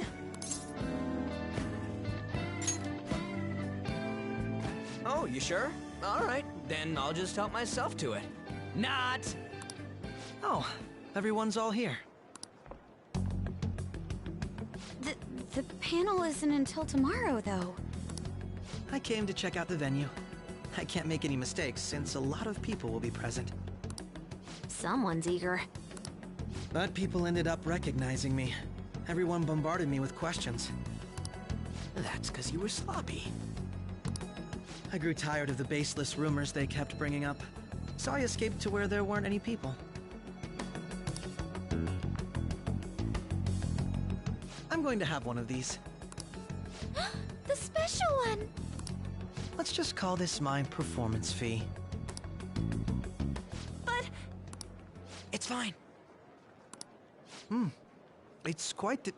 Oh, you sure? Alright, then I'll just help myself to it. Not! Oh, everyone's all here. The panel isn't until tomorrow, though. I came to check out the venue. I can't make any mistakes since a lot of people will be present. Someone's eager. But people ended up recognizing me. Everyone bombarded me with questions. That's because you were sloppy. I grew tired of the baseless rumors they kept bringing up, so I escaped to where there weren't any people. I'm going to have one of these. The special one! Let's just call this my performance fee. But... It's fine. It's quite the...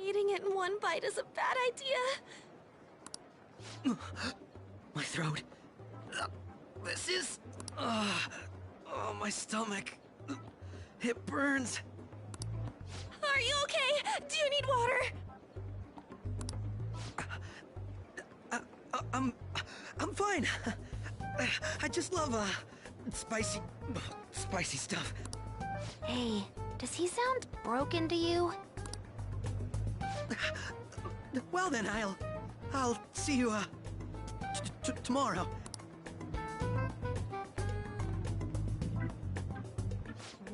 Eating it in one bite is a bad idea. My throat. This is... oh, my stomach. It burns. Are you okay? Do you need water? I'm fine. I just love, spicy stuff. Hey, does he sound broken to you? Well then, I'll see you, tomorrow.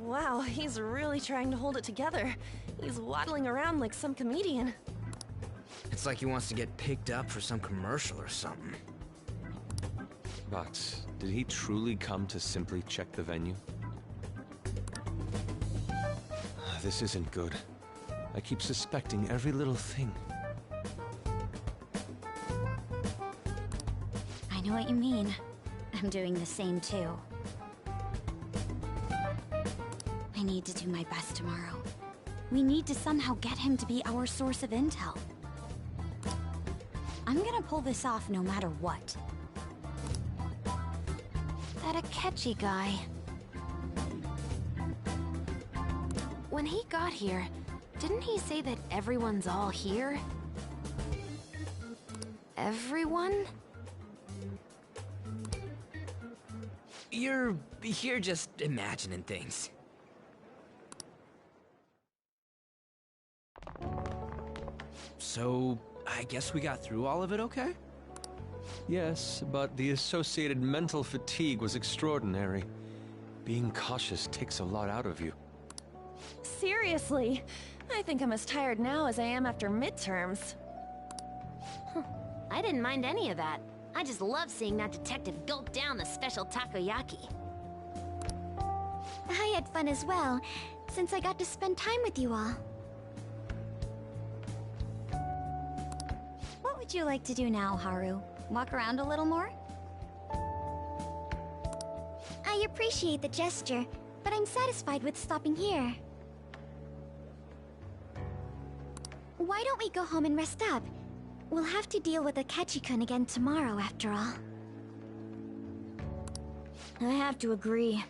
Wow, he's really trying to hold it together. He's waddling around like some comedian. It's like he wants to get picked up for some commercial or something. But did he truly come to simply check the venue? This isn't good. I keep suspecting every little thing. I know what you mean. I'm doing the same too. I need to do my best tomorrow. We need to somehow get him to be our source of intel. I'm gonna pull this off no matter what. That Akechi guy. When he got here, didn't he say that everyone's all here? Everyone? You're just imagining things. So, I guess we got through all of it okay? Yes, but the associated mental fatigue was extraordinary. Being cautious takes a lot out of you. Seriously, I think I'm as tired now as I am after midterms. I didn't mind any of that. I just love seeing that detective gulp down the special takoyaki. I had fun as well, since I got to spend time with you all. What would you like to do now, Haru? Walk around a little more? I appreciate the gesture, but I'm satisfied with stopping here. Why don't we go home and rest up? We'll have to deal with Akechi-kun again tomorrow, after all. I have to agree.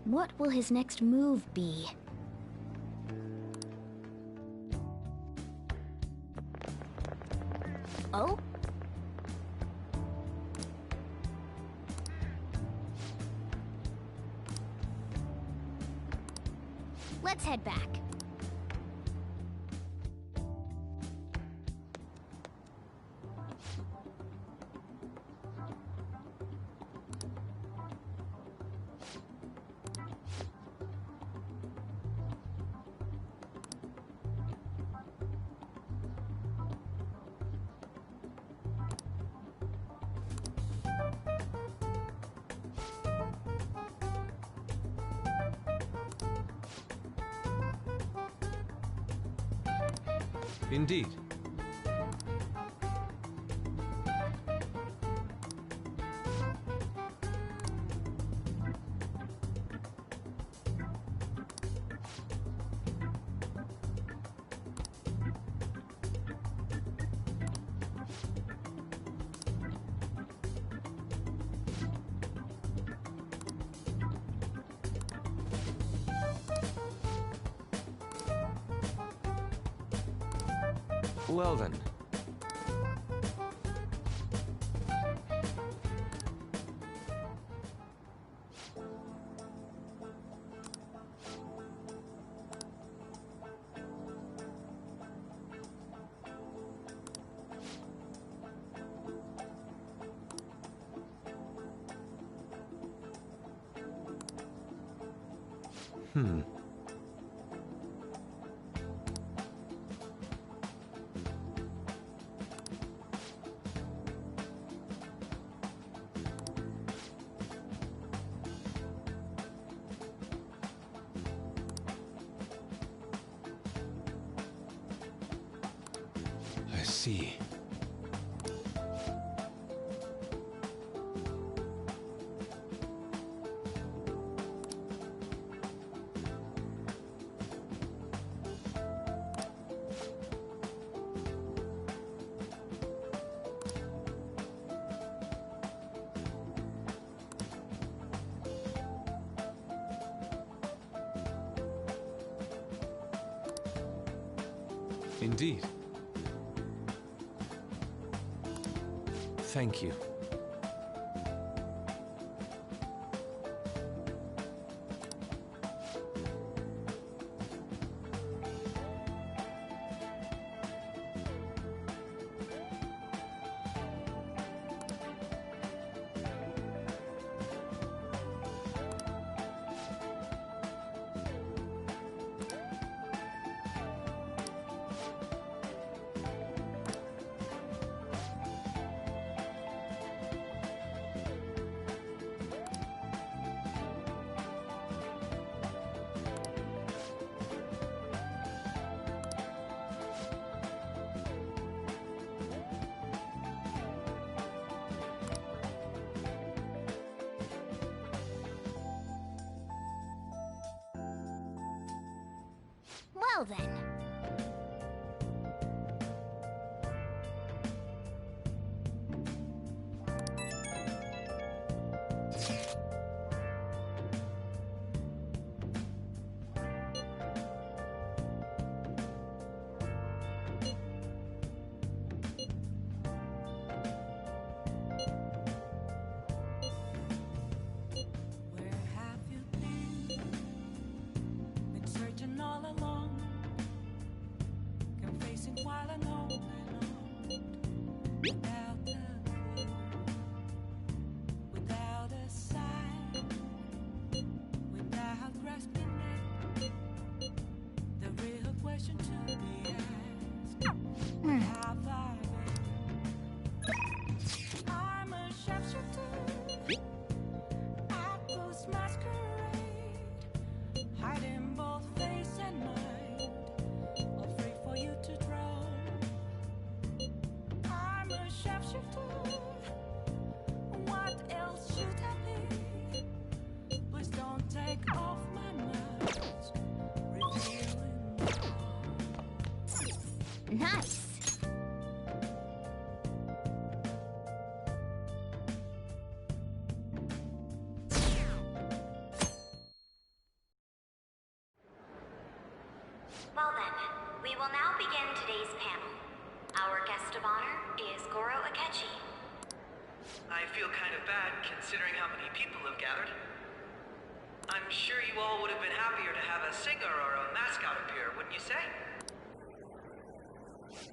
What will his next move be? Oh? Let's head back. Indeed. Well then. I see. Indeed. Thank you. Well then. Nice. Well then, we will now begin today's panel. Our guest of honor is Goro Akechi. I feel kind of bad considering how many people have gathered. I'm sure you all would have been happier to have a singer or a mascot appear, wouldn't you say?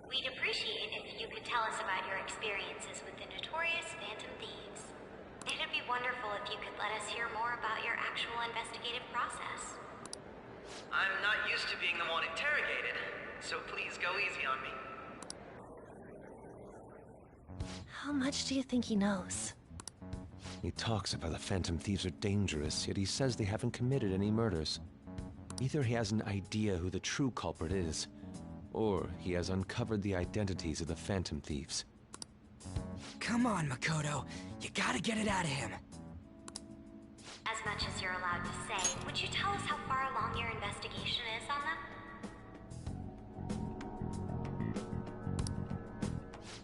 We'd appreciate if you could tell us about your experiences with the notorious Phantom Thieves. It'd be wonderful if you could let us hear more about your actual investigative process. I'm not used to being the one interrogated, so please go easy on me. How much do you think he knows? He talks about the Phantom Thieves are dangerous, yet he says they haven't committed any murders. Either he has an idea who the true culprit is, or he has uncovered the identities of the Phantom Thieves. Come on, Makoto. You gotta get it out of him. As much as you're allowed to say, would you tell us how far along your investigation is on them?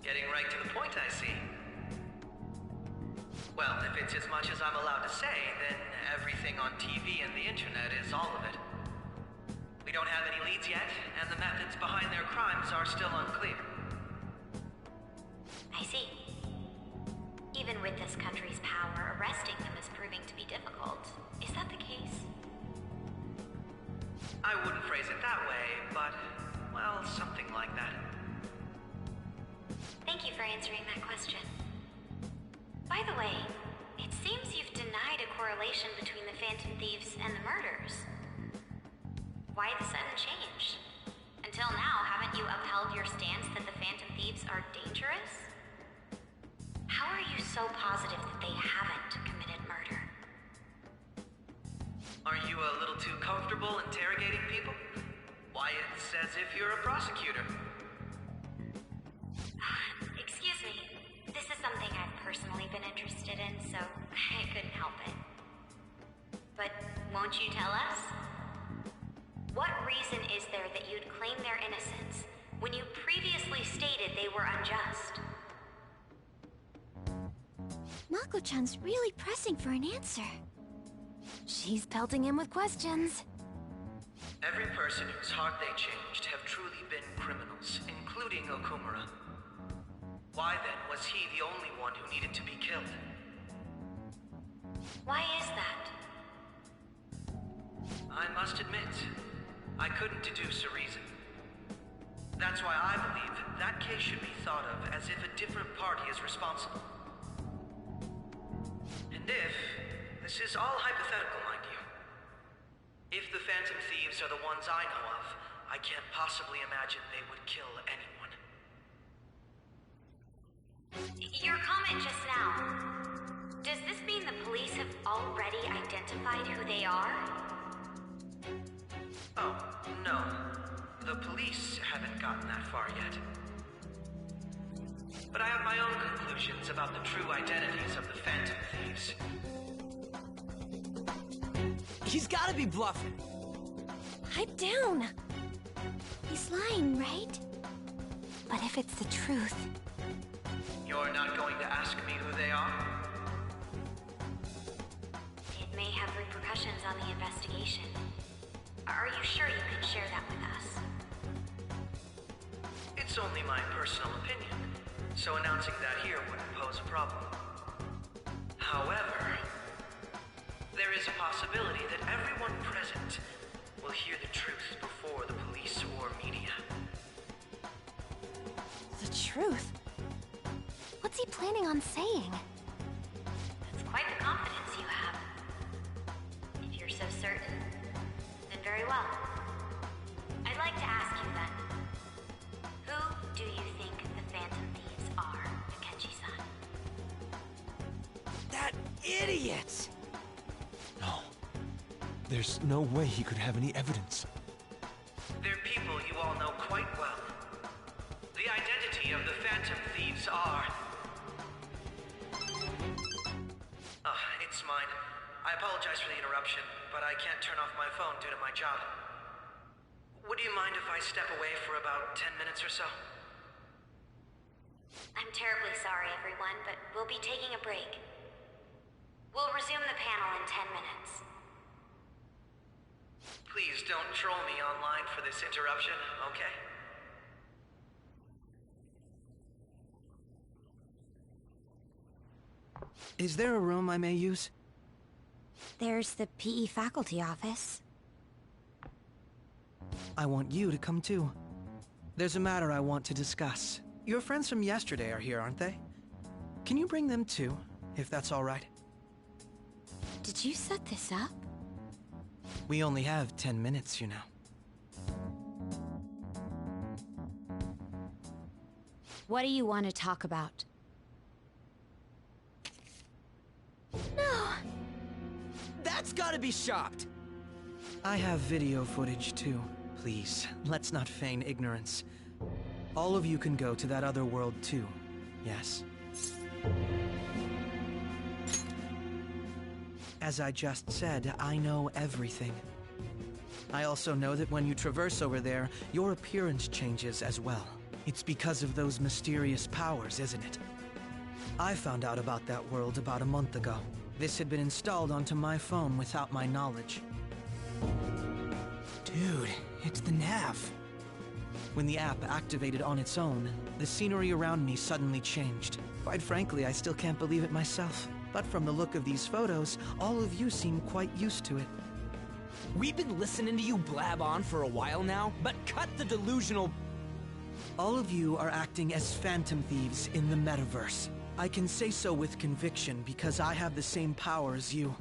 Getting right to the point, I see. Well, if it's as much as I'm allowed to say, then everything on TV and the internet is all of it. We don't have any leads yet, and the methods behind their crimes are still unclear. I see. Even with this country's power, arresting them is proving to be difficult. Is that the case? I wouldn't phrase it that way, but, well, something like that. Thank you for answering that question. By the way, it seems you've denied a correlation between the Phantom Thieves and the murders. Why the sudden change? Until now, haven't you upheld your stance that the Phantom Thieves are dangerous? How are you so positive that they haven't committed murder? Are you a little too comfortable interrogating people? Why, it's as if you're a prosecutor. Excuse me. This is something I've personally been interested in, so I couldn't help it. But won't you tell us? What reason is there that you'd claim their innocence when you previously stated they were unjust? Mako-chan's really pressing for an answer. She's pelting him with questions. Every person whose heart they changed have truly been criminals, including Okumura. Why then was he the only one who needed to be killed? Why is that? I must admit, I couldn't deduce a reason. That's why I believe that case should be thought of as if a different party is responsible. And if, this is all hypothetical, mind you, if the Phantom Thieves are the ones I know of, I can't possibly imagine they would kill anyone. Your comment just now, does this mean the police have already identified who they are? Oh, no. The police haven't gotten that far yet. But I have my own conclusions about the true identities of the Phantom Thieves. He's gotta be bluffing. Pipe down! He's lying, right? But if it's the truth... You're not going to ask me who they are? It may have repercussions on the investigation. Are you sure you can share that with us? It's only my personal opinion, so announcing that here wouldn't pose a problem. However, there is a possibility that everyone present will hear the truth before the police or media. The truth? What's he planning on saying? That's quite the confidence you have. If you're so certain, then very well. I'd like to ask you then, who do you think the Phantom Thieves are, Akechi-san? That idiot! No. There's no way he could have any evidence. They're people you all know quite well. The identity of the Phantom Thieves are... It's mine. I apologize for the interruption, but I can't turn off my phone due to my job. Would you mind if I step away for about 10 minutes or so? I'm terribly sorry, everyone, but we'll be taking a break. We'll resume the panel in 10 minutes. Please don't troll me online for this interruption, okay? Is there a room I may use? There's the PE faculty office. I want you to come too. There's a matter I want to discuss. Your friends from yesterday are here, aren't they? Can you bring them too, if that's all right? Did you set this up? We only have 10 minutes, you know. What do you want to talk about? No! That's gotta be shopped! I have video footage too. Please, let's not feign ignorance. All of you can go to that other world too, yes? As I just said, I know everything. I also know that when you traverse over there, your appearance changes as well. It's because of those mysterious powers, isn't it? I found out about that world about a month ago. This had been installed onto my phone without my knowledge. Dude, it's the nav. When the app activated on its own, the scenery around me suddenly changed. Quite frankly, I still can't believe it myself. But from the look of these photos, all of you seem quite used to it. We've been listening to you blab on for a while now, but cut the delusional... All of you are acting as Phantom Thieves in the metaverse. I can say so with conviction because I have the same power as you.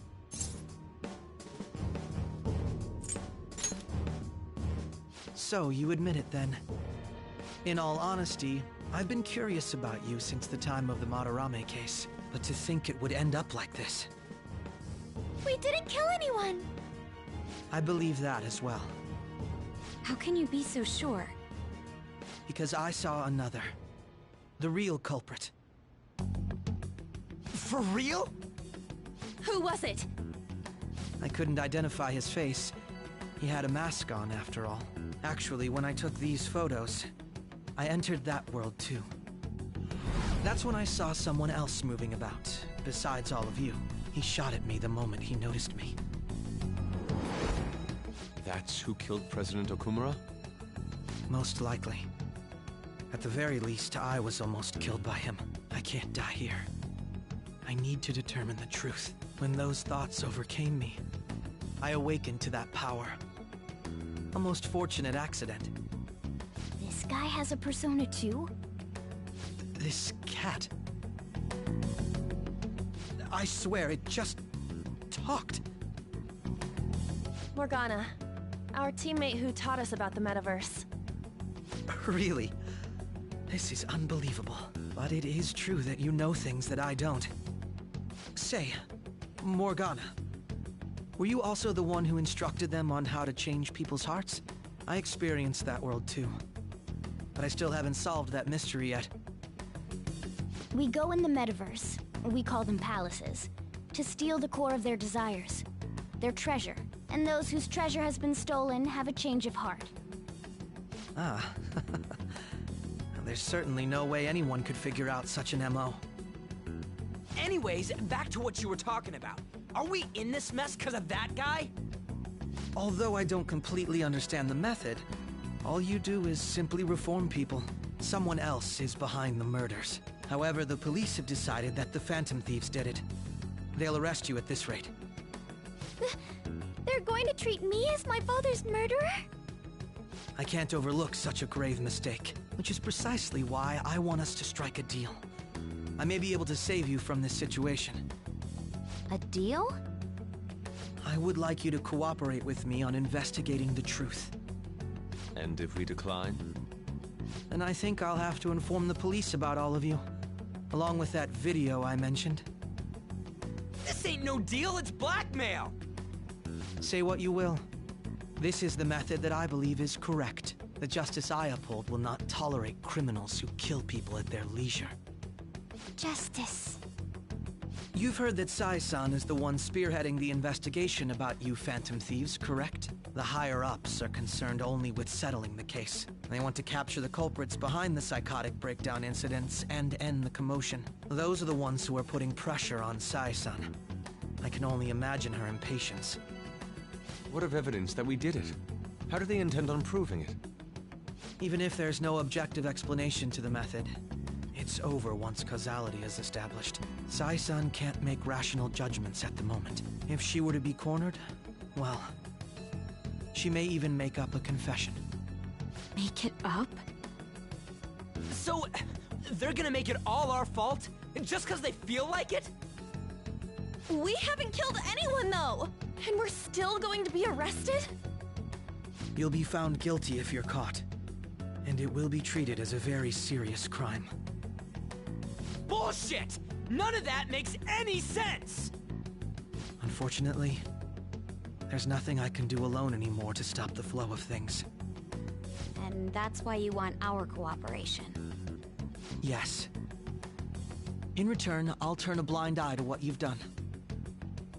So, you admit it then. In all honesty, I've been curious about you since the time of the Madarame case. But to think it would end up like this. We didn't kill anyone! I believe that as well. How can you be so sure? Because I saw another. The real culprit. For real? Who was it? I couldn't identify his face. He had a mask on, after all. Actually, when I took these photos, I entered that world too. That's when I saw someone else moving about, besides all of you. He shot at me the moment he noticed me. That's who killed President Okumura? Most likely. At the very least, I was almost killed by him. I can't die here. I need to determine the truth. When those thoughts overcame me, I awakened to that power. A most fortunate accident. This guy has a persona too? This cat. I swear, it just talked. Morgana, our teammate who taught us about the metaverse. Really? This is unbelievable. But it is true that you know things that I don't. Say, Morgana, were you also the one who instructed them on how to change people's hearts? I experienced that world too. But I still haven't solved that mystery yet. We go in the metaverse, we call them palaces, to steal the core of their desires, their treasure, and those whose treasure has been stolen have a change of heart. Ah. There's certainly no way anyone could figure out such an MO. Anyways, back to what you were talking about. Are we in this mess because of that guy? Although I don't completely understand the method, all you do is simply reform people. Someone else is behind the murders. However, the police have decided that the Phantom Thieves did it. They'll arrest you at this rate. They're going to treat me as my father's murderer? I can't overlook such a grave mistake, which is precisely why I want us to strike a deal. I may be able to save you from this situation. A deal? I would like you to cooperate with me on investigating the truth. And if we decline? Then I think I'll have to inform the police about all of you, along with that video I mentioned. This ain't no deal, it's blackmail! Say what you will. This is the method that I believe is correct. The justice I uphold will not tolerate criminals who kill people at their leisure. Justice. You've heard that Sai-san is the one spearheading the investigation about you Phantom Thieves, correct? The higher-ups are concerned only with settling the case. They want to capture the culprits behind the psychotic breakdown incidents and end the commotion. Those are the ones who are putting pressure on Sai-san. I can only imagine her impatience. What of evidence that we did it? How do they intend on proving it? Even if there's no objective explanation to the method, it's over once causality is established. Sai-san can't make rational judgments at the moment. If she were to be cornered, well, she may even make up a confession. Make it up? So, they're gonna make it all our fault? Just because they feel like it? We haven't killed anyone, though! And we're still going to be arrested? You'll be found guilty if you're caught. And it will be treated as a very serious crime. Bullshit! None of that makes any sense! Unfortunately, there's nothing I can do alone anymore to stop the flow of things. And that's why you want our cooperation. Yes. In return, I'll turn a blind eye to what you've done.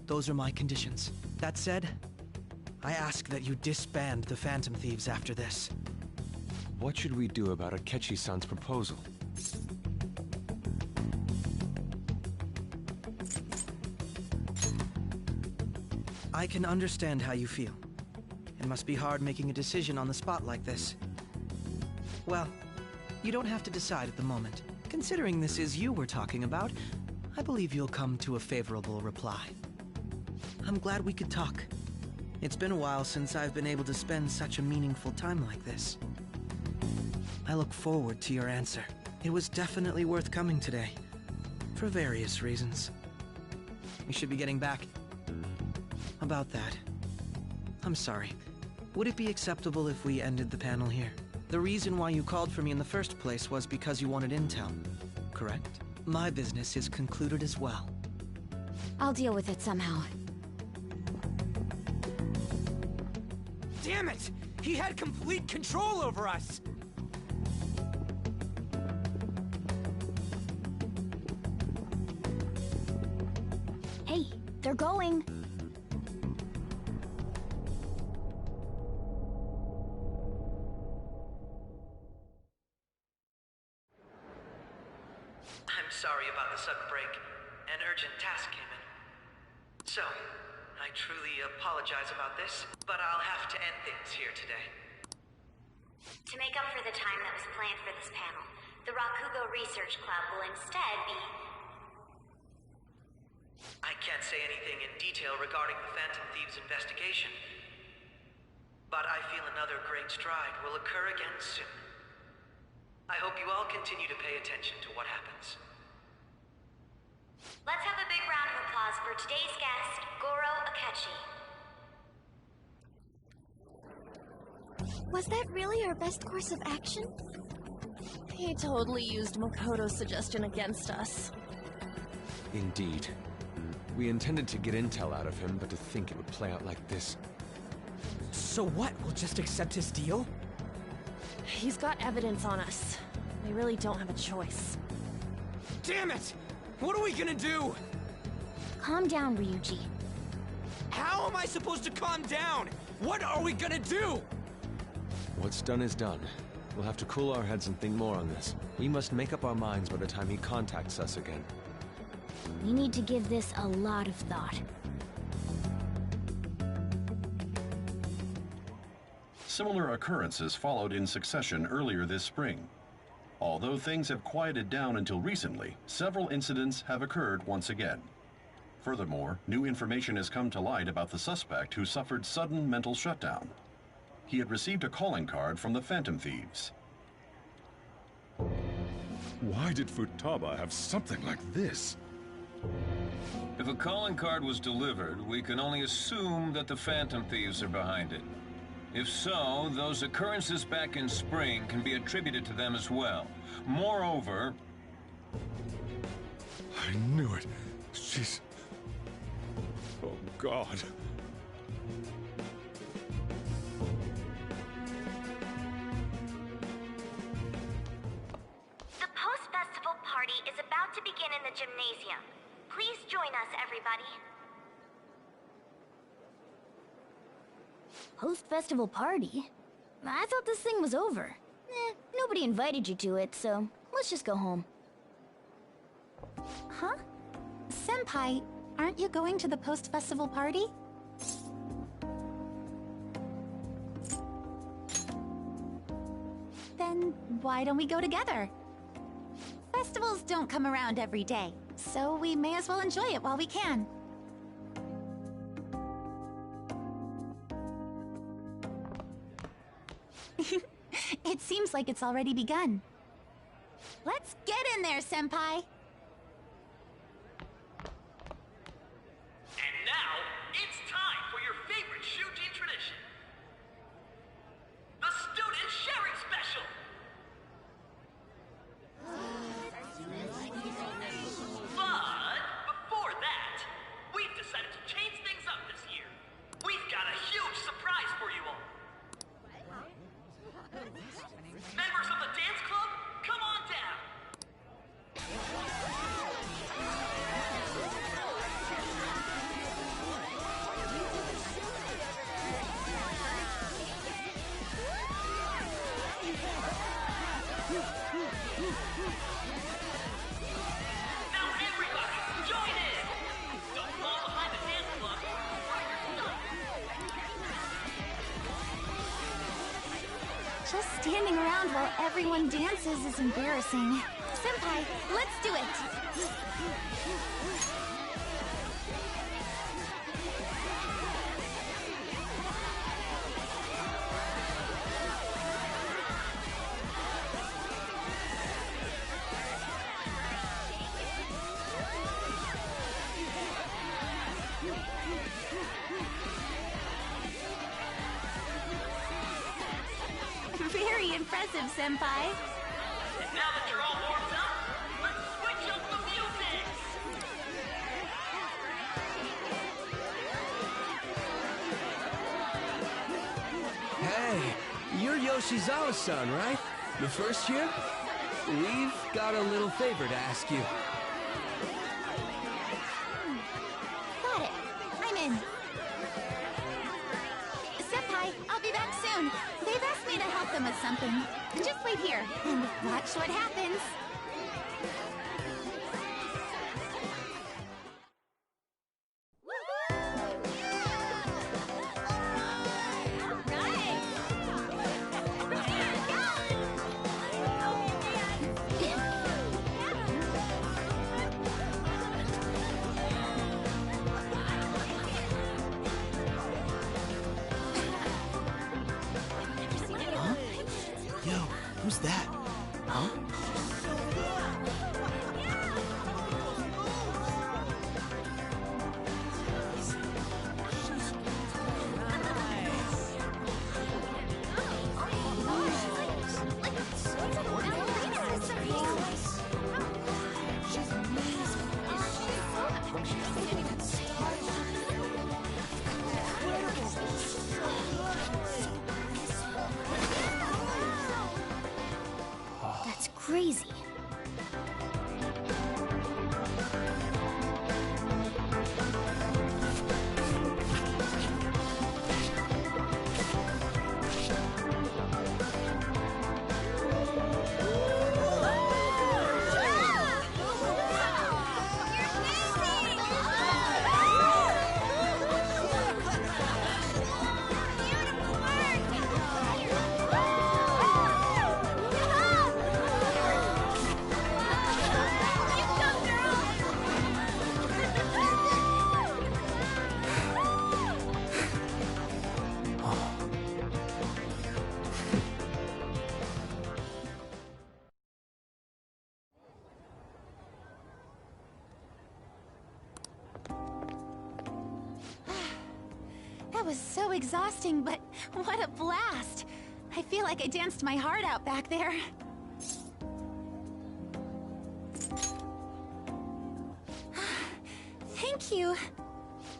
Those are my conditions. That said, I ask that you disband the Phantom Thieves after this. What should we do about Akechi-san's proposal? I can understand how you feel. It must be hard making a decision on the spot like this. Well, you don't have to decide at the moment. Considering this is you we're talking about, I believe you'll come to a favorable reply. I'm glad we could talk. It's been a while since I've been able to spend such a meaningful time like this. I look forward to your answer. It was definitely worth coming today, for various reasons. We should be getting back. About that, I'm sorry. Would it be acceptable if we ended the panel here? The reason why you called for me in the first place was because you wanted intel, correct? My business is concluded as well. I'll deal with it somehow. Damn it! He had complete control over us! Hey, they're going. I'm sorry about the sudden break. An urgent task came in. So, I truly apologize about this, but I'll have to end things here today. To make up for the time that was planned for this panel, the Rakugo Research Club will instead be... I can't say anything in detail regarding the Phantom Thieves investigation, but I feel another great stride will occur again soon. I hope you all continue to pay attention to what happens. Let's have a big round of applause for today's guest, Goro Akechi. Was that really our best course of action? He totally used Makoto's suggestion against us. Indeed. We intended to get intel out of him, but to think it would play out like this. So what? We'll just accept his deal? He's got evidence on us. We really don't have a choice. Damn it! What are we gonna do? Calm down, Ryuji. How am I supposed to calm down? What are we gonna do? What's done is done. We'll have to cool our heads and think more on this. We must make up our minds by the time he contacts us again. We need to give this a lot of thought. Similar occurrences followed in succession earlier this spring. Although things have quieted down until recently, several incidents have occurred once again. Furthermore, new information has come to light about the suspect who suffered sudden mental shutdown. He had received a calling card from the Phantom Thieves. Why did Futaba have something like this? If a calling card was delivered, we can only assume that the Phantom Thieves are behind it. If so, those occurrences back in spring can be attributed to them as well. Moreover... I knew it. She's... Oh, God. The post-festival party is about to begin in the gymnasium. Please join us, everybody. Post-festival party? I thought this thing was over. Nobody invited you to it, so let's just go home. Huh? Senpai, aren't you going to the post-festival party? Then why don't we go together? Festivals don't come around every day, so we may as well enjoy it while we can. It seems like it's already begun. Let's get in there, Senpai! And now, it's time for your favorite Shujin tradition. The Student Sharing Special! But, before that, we've decided to change things up this year. We've got a huge surprise for you all. Members of the dance club, come on down! Now everybody, join in! Don't fall behind the dance club while you're Just standing around while everyone dances is embarrassing. Senpai, let's do it! Very impressive, Senpai. And now that you're all warmed up, let's switch up the music! Hey, you're Yoshizawa-san, right? The first year? We've got a little favor to ask you. Got it. I'm in. Senpai, I'll be back soon. They've asked me to help them with something. Just wait here and watch what happens. Who's that? Huh? was so exhausting, but what a blast! I feel like I danced my heart out back there. Thank you.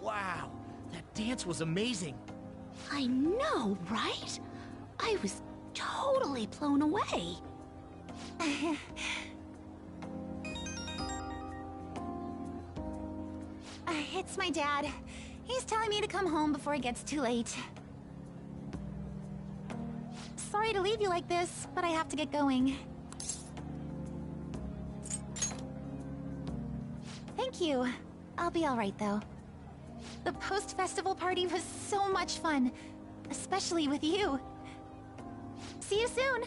Wow, that dance was amazing. I know, right? I was totally blown away. It's my dad. He's telling me to come home before it gets too late. Sorry to leave you like this, but I have to get going. Thank you. I'll be alright, though. The post-festival party was so much fun, especially with you. See you soon!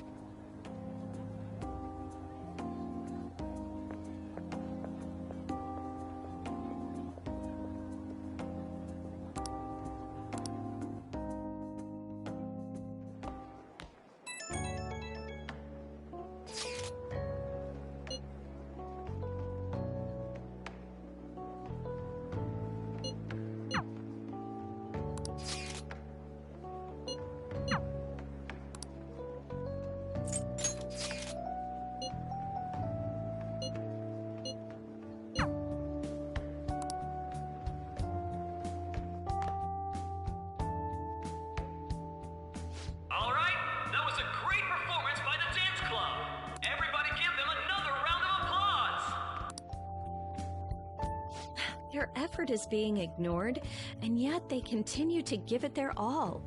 Their effort is being ignored, and yet they continue to give it their all.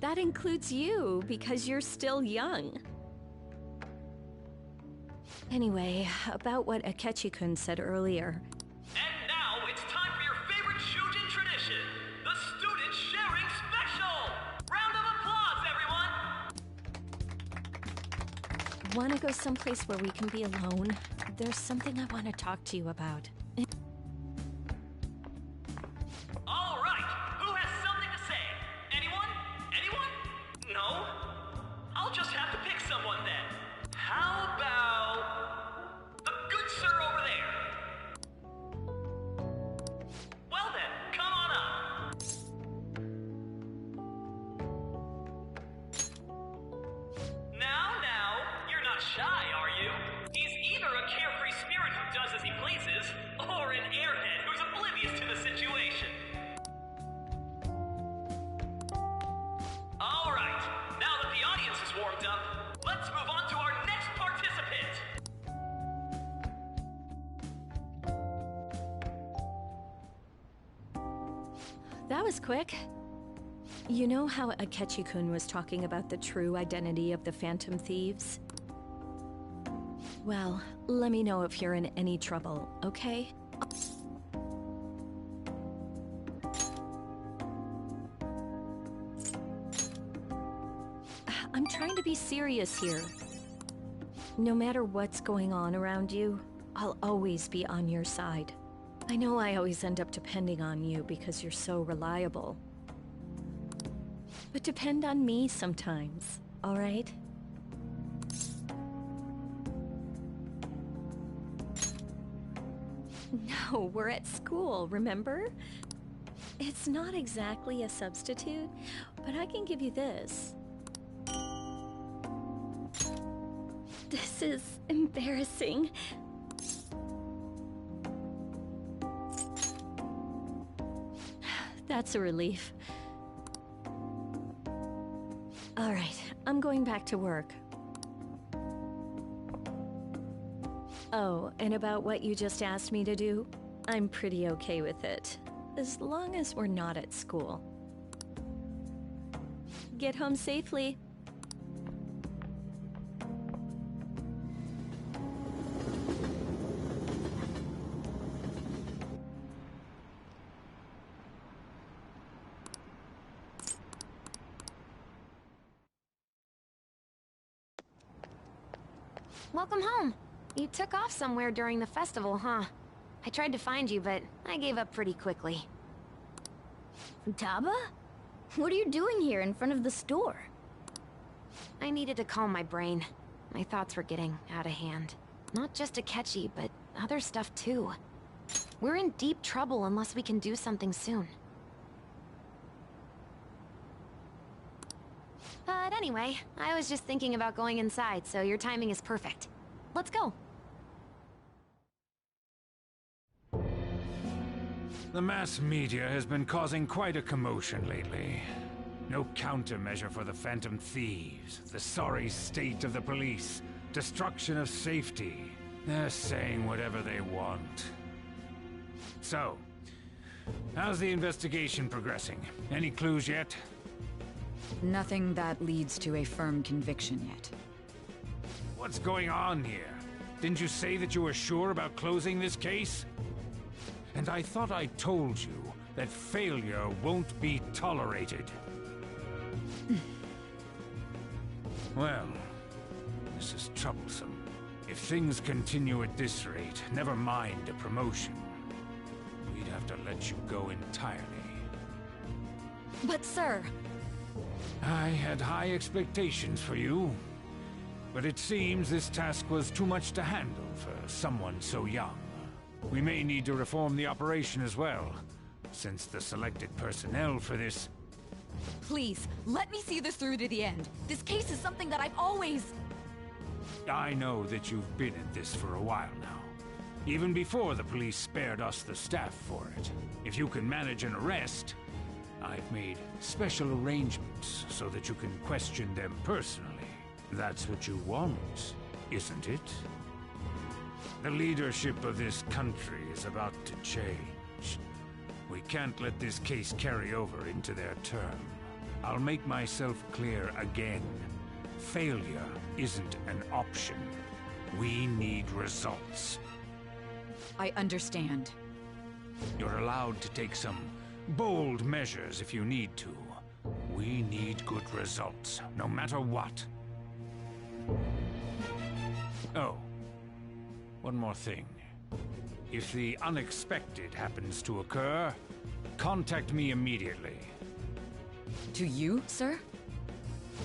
That includes you, because you're still young. Anyway, about what Akechi-kun said earlier. And now it's time for your favorite Shujin tradition, the Student Sharing Special! Round of applause, everyone! Want to go someplace where we can be alone? There's something I want to talk to you about. All right, who has something to say? Anyone? Anyone? No? I'll just have to pick someone then. How about the good sir over there? Well then, come on up. Now, you're not shy, are you? He's either a carefree spirit who does as he pleases, or an airhead who's oblivious to the situation. All right, now that the audience is warmed up, let's move on to our next participant. That was quick. You know how Akechi-kun was talking about the true identity of the Phantom Thieves? Well, let me know if you're in any trouble, okay? I'm trying to be serious here. No matter what's going on around you, I'll always be on your side. I know I always end up depending on you because you're so reliable. But depend on me sometimes, all right? No, we're at school, remember? It's not exactly a substitute, but I can give you this. This is embarrassing. That's a relief. All right, I'm going back to work. Oh, and about what you just asked me to do, I'm pretty okay with it, as long as we're not at school. Get home safely. Welcome home. You took off somewhere during the festival, huh? I tried to find you, but I gave up pretty quickly. Futaba? What are you doing here in front of the store? I needed to calm my brain. My thoughts were getting out of hand. Not just Akechi, but other stuff too. We're in deep trouble unless we can do something soon. But anyway, I was just thinking about going inside, so your timing is perfect. Let's go. The mass media has been causing quite a commotion lately. No countermeasure for the Phantom Thieves, the sorry state of the police, destruction of safety. They're saying whatever they want. So, how's the investigation progressing? Any clues yet? Nothing that leads to a firm conviction yet. What's going on here? Didn't you say that you were sure about closing this case? And I thought I told you that failure won't be tolerated. Well, this is troublesome. If things continue at this rate, never mind a promotion. We'd have to let you go entirely. But sir... I had high expectations for you. But it seems this task was too much to handle for someone so young. We may need to reform the operation as well, since the selected personnel for this... Please, let me see this through to the end. This case is something that I've always... I know that you've been at this for a while now. Even before the police spared us the staff for it. If you can manage an arrest, I've made special arrangements so that you can question them personally. That's what you want, isn't it? The leadership of this country is about to change. We can't let this case carry over into their term. I'll make myself clear again. Failure isn't an option. We need results. I understand. You're allowed to take some bold measures if you need to. We need good results, no matter what. Oh. One more thing. If the unexpected happens to occur, contact me immediately. To you, sir?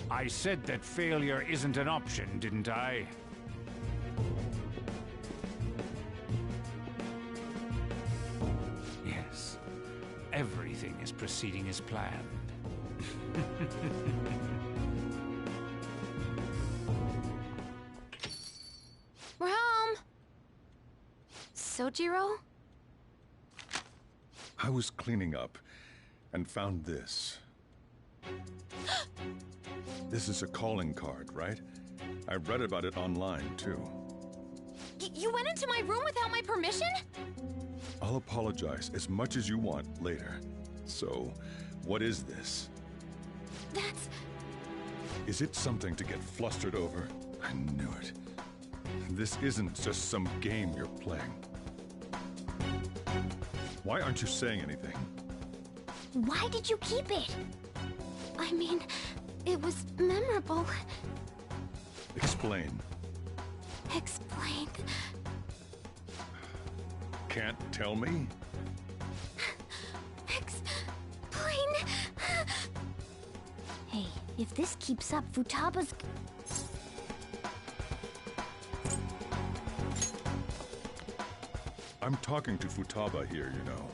I said that failure isn't an option, didn't I? Yes. Everything is proceeding as planned. We're home! Sojiro? I was cleaning up and found this. This is a calling card, right? I read about it online, too. You went into my room without my permission? I'll apologize as much as you want later. So, what is this? That's... Is it something to get flustered over? I knew it. This isn't just some game you're playing. Why aren't you saying anything? Why did you keep it? I mean, it was memorable. Explain. Explain. Can't tell me? Explain. Hey, if this keeps up, Futaba's... I'm talking to Futaba here, you know.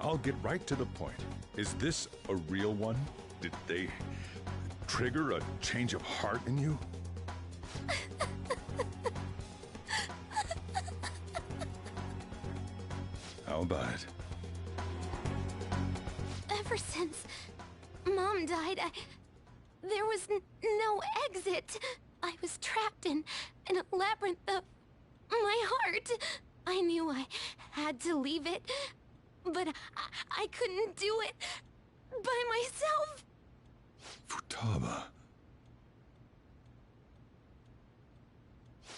I'll get right to the point. Is this a real one? Did they trigger a change of heart in you? How about it? Ever since Mom died, there was no exit. I was trapped in a labyrinth of my heart. I knew I had to leave it, but I couldn't do it by myself. Futaba.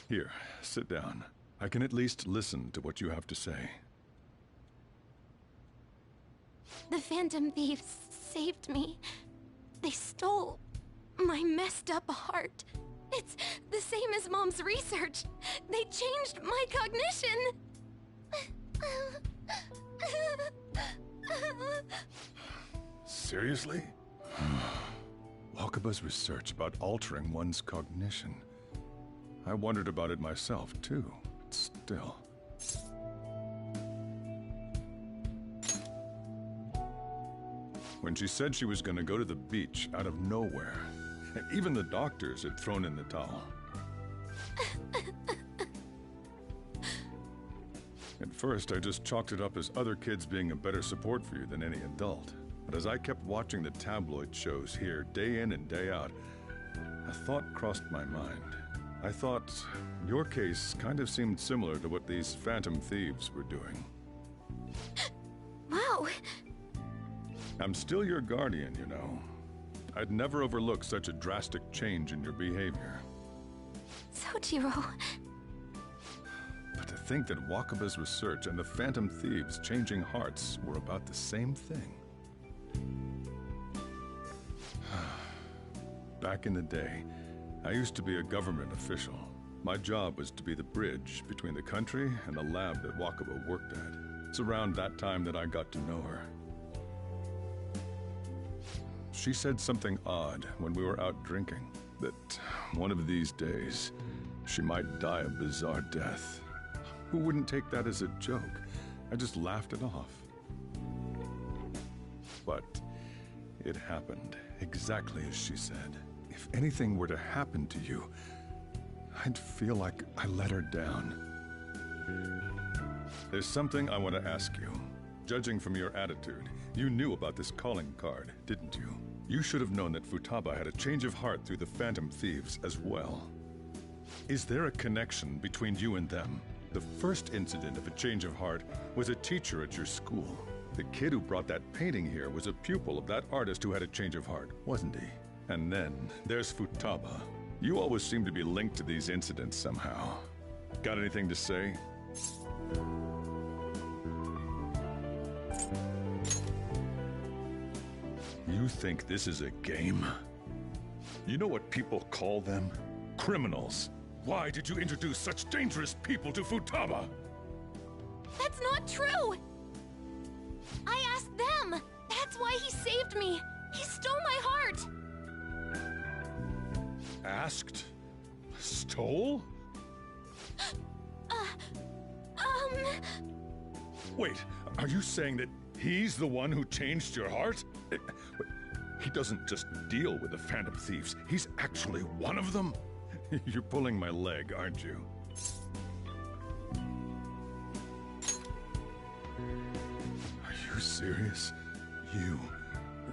Here, sit down. I can at least listen to what you have to say. The Phantom Thieves saved me. They stole my messed up heart. It's the same as Mom's research. They changed my cognition. Seriously? Wakaba's research about altering one's cognition. I wondered about it myself, too. But still. When she said she was going to go to the beach out of nowhere, even the doctors had thrown in the towel. At first, I just chalked it up as other kids being a better support for you than any adult. But as I kept watching the tabloid shows here, day in and day out, a thought crossed my mind. I thought your case kind of seemed similar to what these Phantom Thieves were doing. Wow. I'm still your guardian, you know. I'd never overlook such a drastic change in your behavior. Sojiro. But to think that Wakaba's research and the Phantom Thieves' changing hearts were about the same thing. Back in the day, I used to be a government official. My job was to be the bridge between the country and the lab that Wakaba worked at. It's around that time that I got to know her. She said something odd when we were out drinking, that one of these days, she might die a bizarre death. Who wouldn't take that as a joke? I just laughed it off. But it happened exactly as she said. If anything were to happen to you, I'd feel like I let her down. There's something I want to ask you. Judging from your attitude, you knew about this calling card, didn't you? You should have known that Futaba had a change of heart through the Phantom Thieves as well. Is there a connection between you and them? The first incident of a change of heart was a teacher at your school. The kid who brought that painting here was a pupil of that artist who had a change of heart, wasn't he? And then there's Futaba. You always seem to be linked to these incidents somehow. Got anything to say? You think this is a game? You know what people call them? Criminals. Why did you introduce such dangerous people to Futaba? That's not true! I asked them! That's why he saved me! He stole my heart! Asked? Stole? Wait, are you saying that he's the one who changed your heart? He doesn't just deal with the Phantom Thieves, he's actually one of them? You're pulling my leg, aren't you? Are you serious? You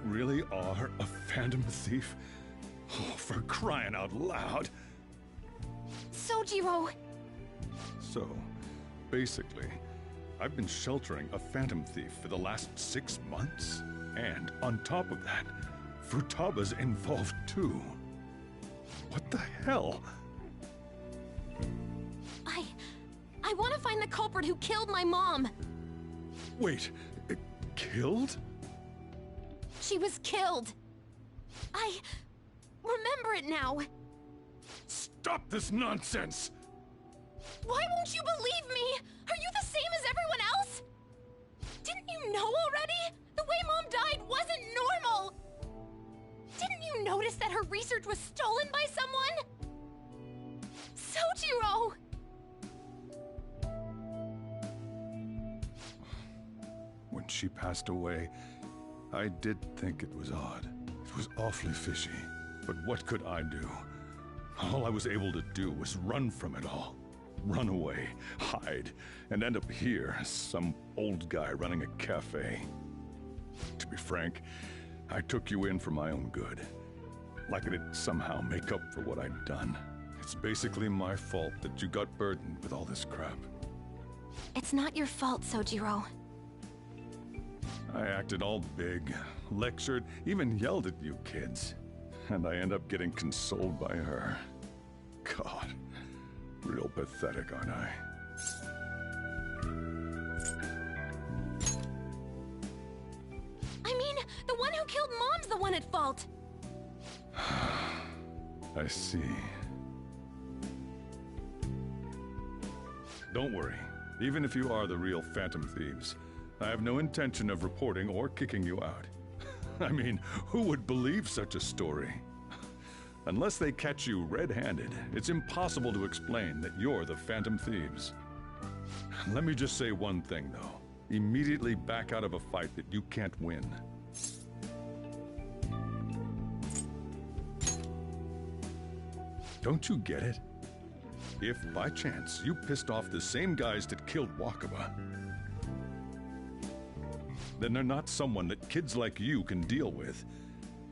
really are a Phantom Thief? Oh, for crying out loud! Sojiro! So, basically, I've been sheltering a Phantom Thief for the last 6 months. And on top of that, Futaba's involved too. What the hell? I want to find the culprit who killed my mom! Wait, killed? She was killed! I remember it now! Stop this nonsense! Why won't you believe me? Are you the same as everyone else? Didn't you know already? The way Mom died wasn't normal! Didn't you notice that her research was stolen by someone? Sojiro! When she passed away, I did think it was odd. It was awfully fishy. But what could I do? All I was able to do was run from it all. Run away, hide, and end up here as some old guy running a cafe. To be frank, I took you in for my own good. Like it'd somehow make up for what I'd done. It's basically my fault that you got burdened with all this crap. It's not your fault, Sojiro. I acted all big, lectured, even yelled at you kids. And I end up getting consoled by her. God, real pathetic, aren't I? I mean, the one who killed Mom's the one at fault! I see. Don't worry. Even if you are the real Phantom Thieves, I have no intention of reporting or kicking you out. I mean, who would believe such a story? Unless they catch you red-handed, it's impossible to explain that you're the Phantom Thieves. Let me just say one thing, though. Immediately back out of a fight that you can't win. Don't you get it? If, by chance, you pissed off the same guys that killed Wakaba, then they're not someone that kids like you can deal with.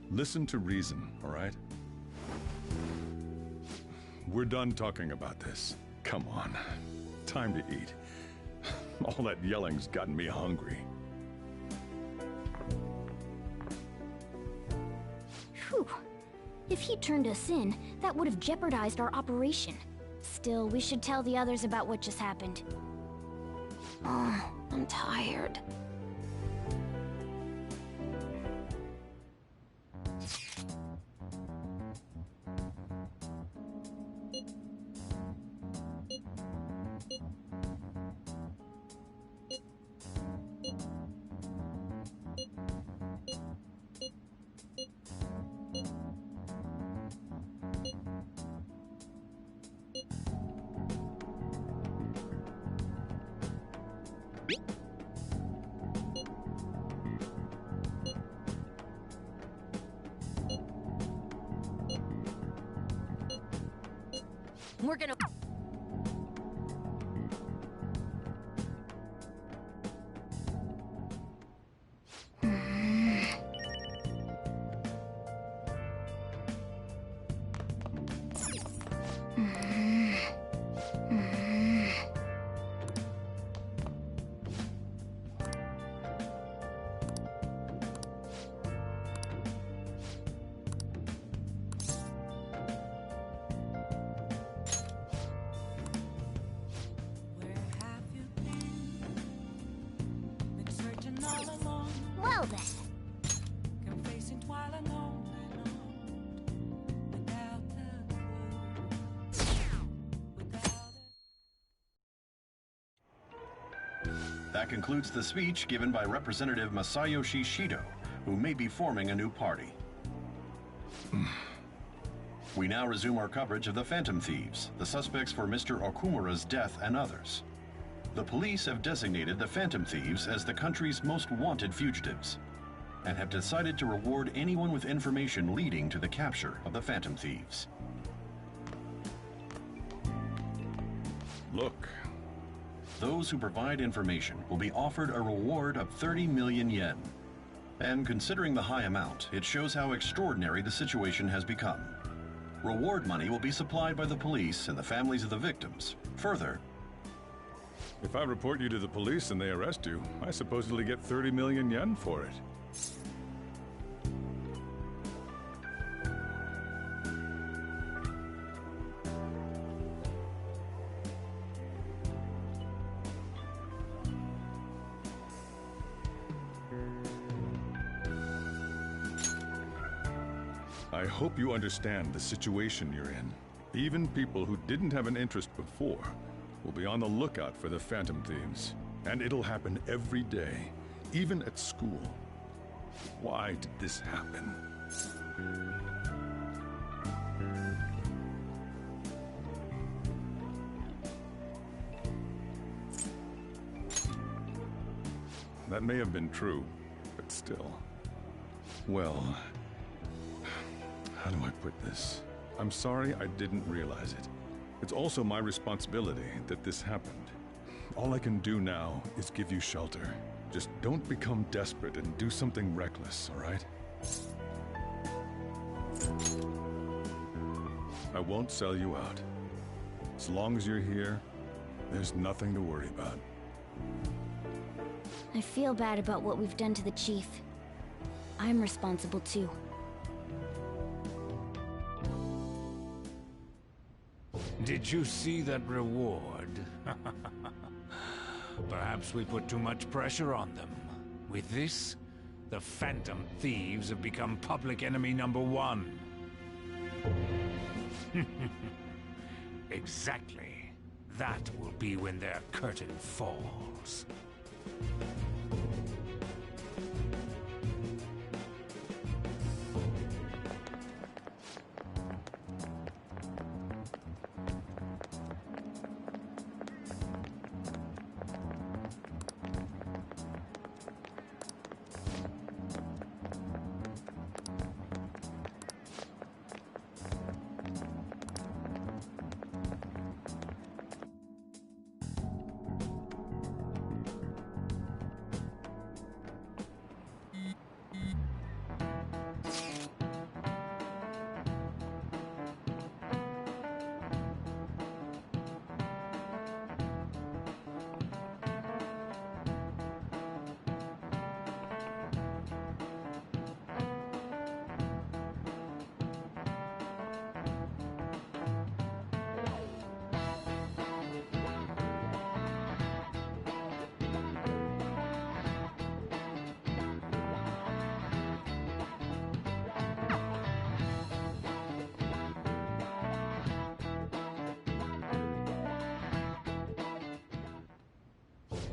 Listen to reason, all right? We're done talking about this. Come on. Time to eat. All that yelling's gotten me hungry. Whew. If he turned us in, that would have jeopardized our operation. Still, we should tell the others about what just happened. Oh, I'm tired. We're gonna... Well then. That concludes the speech given by Representative Masayoshi Shido, who may be forming a new party. We now resume our coverage of the Phantom Thieves, the suspects for Mr. Okumura's death and others. The police have designated the Phantom Thieves as the country's most wanted fugitives, and have decided to reward anyone with information leading to the capture of the Phantom Thieves. Look. Those who provide information will be offered a reward of 30 million yen. And considering the high amount, it shows how extraordinary the situation has become. Reward money will be supplied by the police and the families of the victims. Further, if I report you to the police and they arrest you, I supposedly get 30 million yen for it. I hope you understand the situation you're in. Even people who didn't have an interest before will be on the lookout for the Phantom Thieves. And it'll happen every day, even at school. Why did this happen? That may have been true, but still. Well, how do I put this? I'm sorry I didn't realize it. It's also my responsibility that this happened. All I can do now is give you shelter. Just don't become desperate and do something reckless, all right? I won't sell you out. As long as you're here, there's nothing to worry about. I feel bad about what we've done to the chief. I'm responsible too. Did you see that reward? Perhaps we put too much pressure on them. With this, the Phantom Thieves have become public enemy #1. Exactly. That will be when their curtain falls.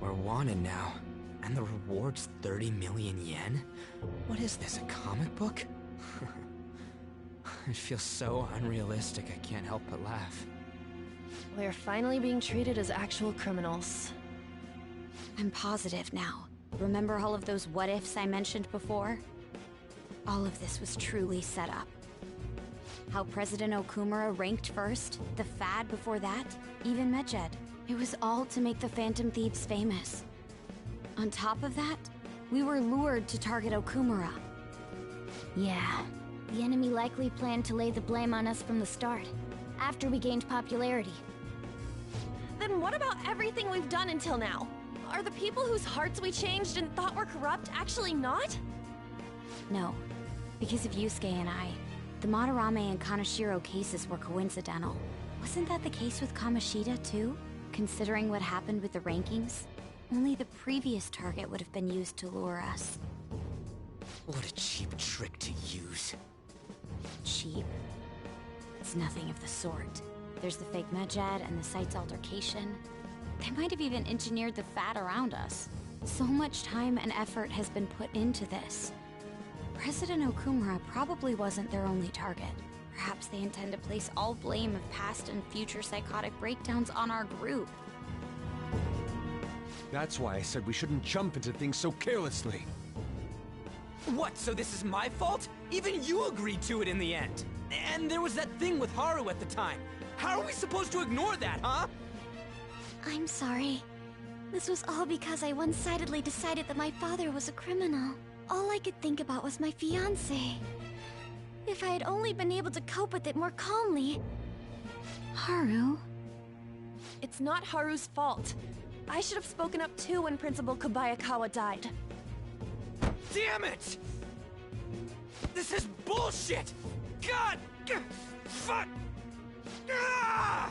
We're wanted now. And the reward's 30 million yen? What is this, a comic book? It feels so unrealistic I can't help but laugh. We're finally being treated as actual criminals. I'm positive now. Remember all of those what-ifs I mentioned before? All of this was truly set up. How President Okumura ranked first, the Fad before that, even Medjed. It was all to make the Phantom Thieves famous. On top of that, we were lured to target Okumura. Yeah, the enemy likely planned to lay the blame on us from the start, after we gained popularity. Then what about everything we've done until now? Are the people whose hearts we changed and thought were corrupt actually not? No, because of Yusuke and I, the Madarame and Kaneshiro cases were coincidental. Wasn't that the case with Kamoshida too? Considering what happened with the rankings? Only the previous target would have been used to lure us. What a cheap trick to use. Cheap? It's nothing of the sort. There's the fake Medjed and the site's altercation. They might have even engineered the Fad around us. So much time and effort has been put into this. President Okumura probably wasn't their only target. Perhaps they intend to place all blame of past and future psychotic breakdowns on our group. That's why I said we shouldn't jump into things so carelessly. What, so this is my fault? Even you agreed to it in the end. And there was that thing with Haru at the time. How are we supposed to ignore that, huh? I'm sorry. This was all because I one-sidedly decided that my father was a criminal. All I could think about was my fiancé. If I had only been able to cope with it more calmly... Haru? It's not Haru's fault. I should have spoken up too when Principal Kobayakawa died. Damn it! This is bullshit! God! Fuck! Ah!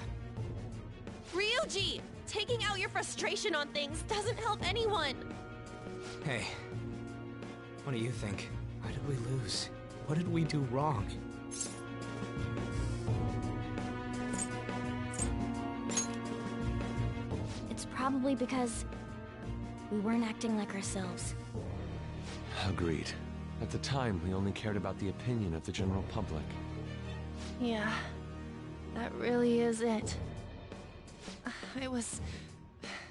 Ryuji! Taking out your frustration on things doesn't help anyone! Hey, what do you think? Why did we lose? What did we do wrong? It's probably because we weren't acting like ourselves. Agreed. At the time, we only cared about the opinion of the general public. Yeah, that really is it. I was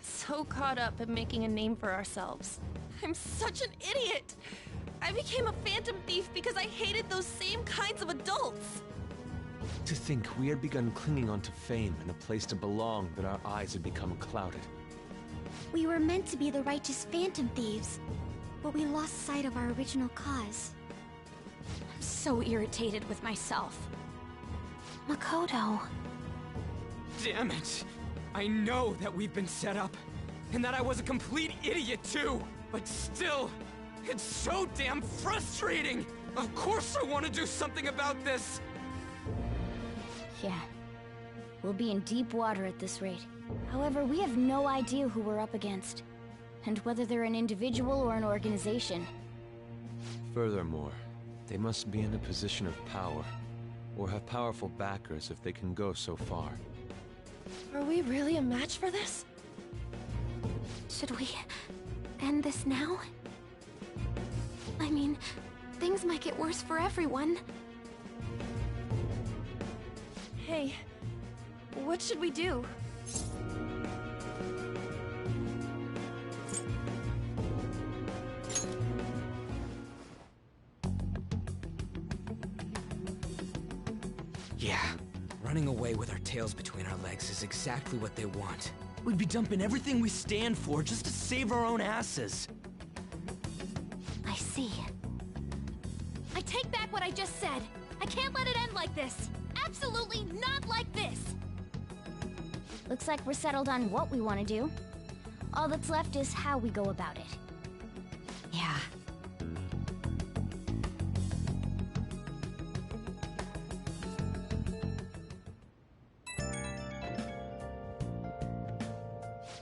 so caught up in making a name for ourselves. I'm such an idiot! I became a phantom thief because I hated those same kinds of adults! To think we had begun clinging onto fame and a place to belong, that our eyes had become clouded. We were meant to be the righteous phantom thieves, but we lost sight of our original cause. I'm so irritated with myself. Makoto. Damn it! I know that we've been set up, and that I was a complete idiot too! But still, it's so damn frustrating! Of course I want to do something about this! Yeah. We'll be in deep water at this rate. However, we have no idea who we're up against, and whether they're an individual or an organization. Furthermore, they must be in a position of power, or have powerful backers if they can go so far. Are we really a match for this? Should we end this now? I mean, things might get worse for everyone. Hey, what should we do? Yeah, running away with our tails between our legs is exactly what they want. We'd be dumping everything we stand for just to save our own asses. I see. I take back what I just said. I can't let it end like this. Absolutely not like this! Looks like we're settled on what we want to do. All that's left is how we go about it. Yeah.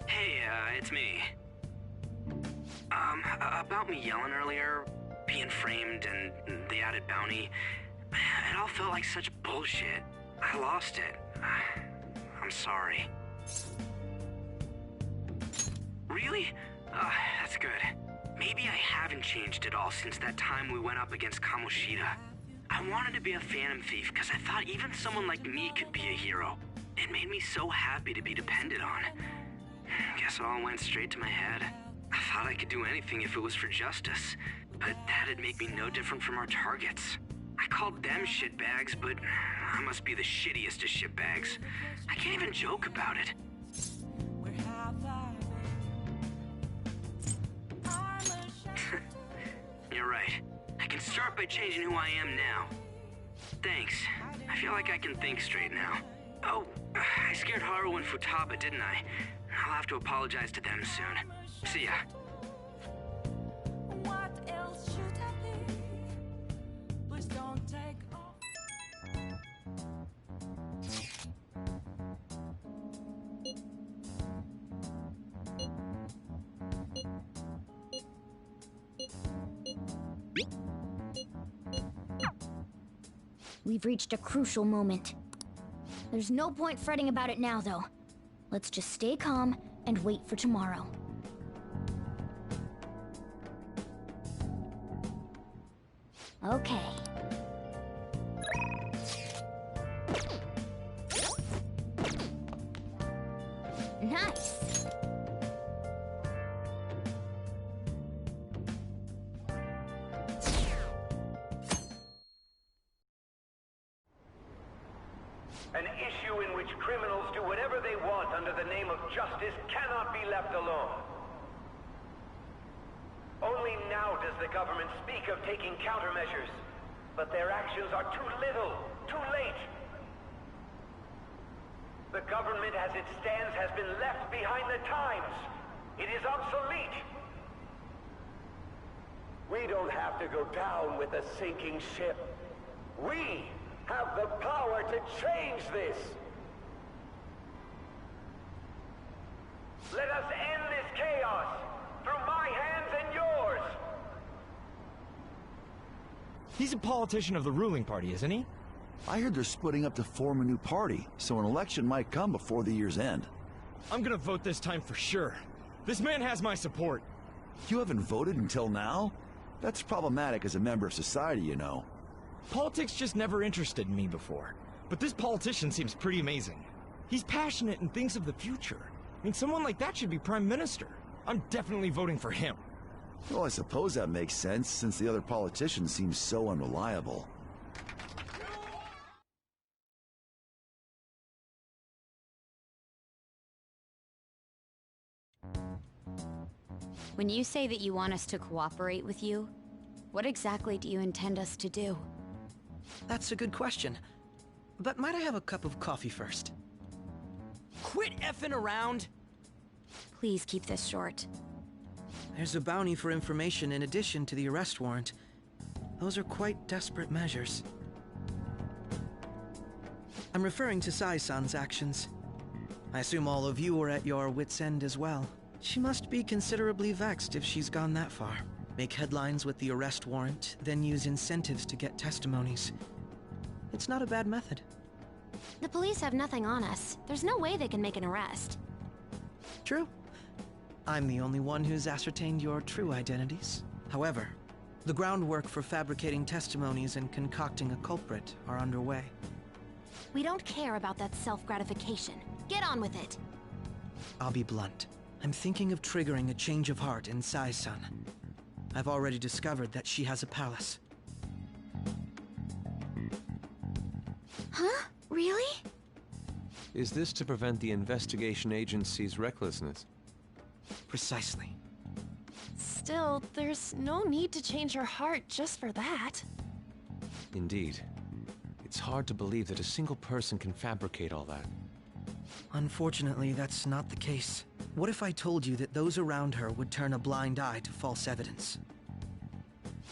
Hey, it's me. About me yelling earlier, being framed, and the added bounty, it all felt like such bullshit. I lost it. I'm sorry. Really? That's good. Maybe I haven't changed at all since that time we went up against Kamoshida. I wanted to be a Phantom Thief because I thought even someone like me could be a hero. It made me so happy to be depended on. Guess it all went straight to my head. I thought I could do anything if it was for justice, but that'd make me no different from our targets. I called them shitbags, but I must be the shittiest of shitbags. I can't even joke about it. You're right. I can start by changing who I am now. Thanks. I feel like I can think straight now. Oh, I scared Haru and Futaba, didn't I? I'll have to apologize to them soon. See ya. What else should I be? Please don't take off. We've reached a crucial moment. There's no point fretting about it now, though. Let's just stay calm and wait for tomorrow. Okay. Nice. An issue in which criminals do whatever they want under the name of justice cannot be left alone. Only now does the government speak of taking countermeasures, but their actions are too little, too late. The government as it stands has been left behind the times. It is obsolete. We don't have to go down with a sinking ship. We have the power to change this. Let us end this chaos through my hands and yours. He's a politician of the ruling party, isn't he? I heard they're splitting up to form a new party, so an election might come before the year's end. I'm gonna vote this time for sure. This man has my support. You haven't voted until now? That's problematic as a member of society, you know. Politics just never interested me before. But this politician seems pretty amazing. He's passionate and thinks of the future. I mean, someone like that should be prime minister. I'm definitely voting for him. Well, I suppose that makes sense, since the other politician seems so unreliable. When you say that you want us to cooperate with you, what exactly do you intend us to do? That's a good question. But might I have a cup of coffee first? Quit effing around! Please keep this short. There's a bounty for information in addition to the arrest warrant. Those are quite desperate measures. I'm referring to Sai-san's actions. I assume all of you are at your wits' end as well. She must be considerably vexed if she's gone that far. Make headlines with the arrest warrant, then use incentives to get testimonies. It's not a bad method. The police have nothing on us. There's no way they can make an arrest. True. I'm the only one who's ascertained your true identities. However, the groundwork for fabricating testimonies and concocting a culprit are underway. We don't care about that self-gratification. Get on with it. I'll be blunt. I'm thinking of triggering a change of heart in Sai-san. I've already discovered that she has a palace. Huh? Really? Is this to prevent the investigation agency's recklessness? Precisely. Still, there's no need to change her heart just for that. Indeed. It's hard to believe that a single person can fabricate all that. Unfortunately, that's not the case. What if I told you that those around her would turn a blind eye to false evidence?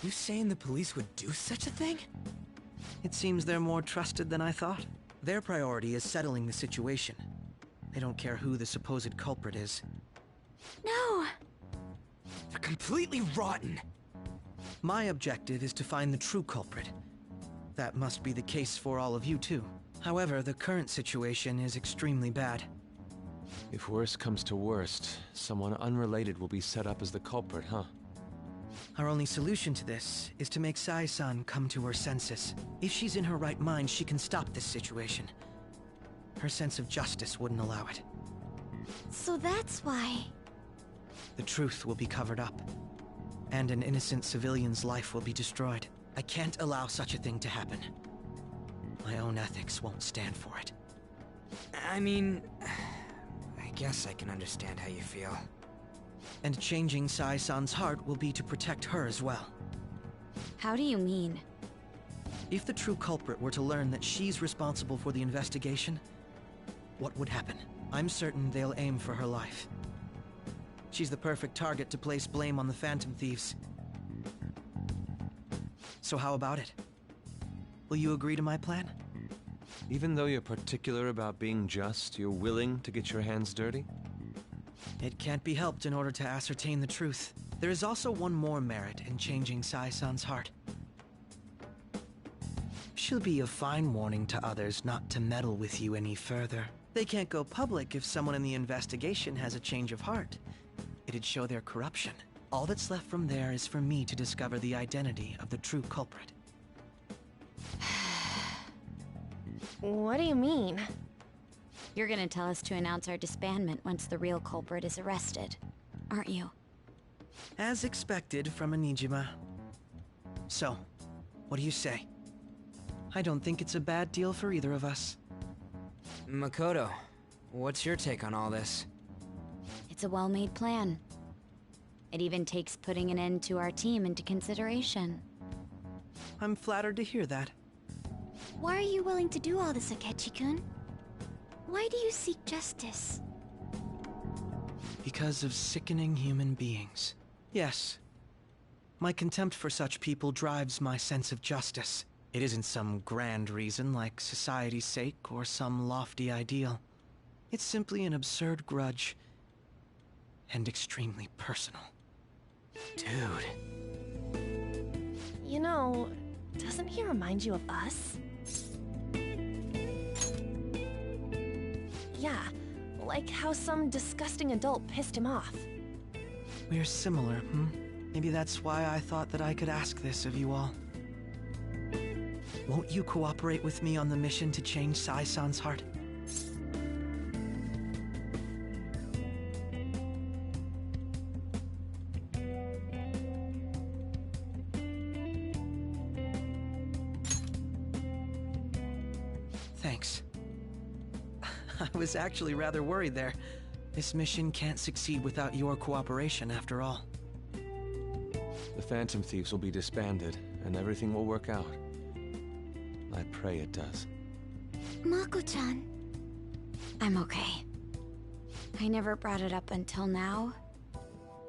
You saying the police would do such a thing? It seems they're more trusted than I thought. Their priority is settling the situation. They don't care who the supposed culprit is. No! They're completely rotten! My objective is to find the true culprit. That must be the case for all of you too. However, the current situation is extremely bad. If worst comes to worst, someone unrelated will be set up as the culprit, huh? Our only solution to this is to make Sai-san come to her senses. If she's in her right mind, she can stop this situation. Her sense of justice wouldn't allow it. So that's why... The truth will be covered up, and an innocent civilian's life will be destroyed. I can't allow such a thing to happen. My own ethics won't stand for it. I mean, I guess I can understand how you feel. And changing Sai-san's heart will be to protect her as well. How do you mean? If the true culprit were to learn that she's responsible for the investigation, what would happen? I'm certain they'll aim for her life. She's the perfect target to place blame on the Phantom Thieves. So how about it? Will you agree to my plan? Even though you're particular about being just, you're willing to get your hands dirty? It can't be helped in order to ascertain the truth. There is also one more merit in changing Sai-san's heart. She'll be a fine warning to others not to meddle with you any further. They can't go public if someone in the investigation has a change of heart. It'd show their corruption. All that's left from there is for me to discover the identity of the true culprit. What do you mean? You're gonna tell us to announce our disbandment once the real culprit is arrested, aren't you? As expected from Onijima. So, what do you say? I don't think it's a bad deal for either of us. Makoto, what's your take on all this? It's a well-made plan. It even takes putting an end to our team into consideration. I'm flattered to hear that. Why are you willing to do all this, Akechi-kun? Why do you seek justice? Because of sickening human beings. Yes. My contempt for such people drives my sense of justice. It isn't some grand reason like society's sake or some lofty ideal. It's simply an absurd grudge. And extremely personal. Dude. You know, doesn't he remind you of us? Yeah, like how some disgusting adult pissed him off. We're similar, Maybe that's why I thought that I could ask this of you all. Won't you cooperate with me on the mission to change Sai-san's heart? Thanks. I was actually rather worried there. This mission can't succeed without your cooperation, after all. The Phantom Thieves will be disbanded, and everything will work out. I pray it does. Mako-chan. I'm okay. I never brought it up until now,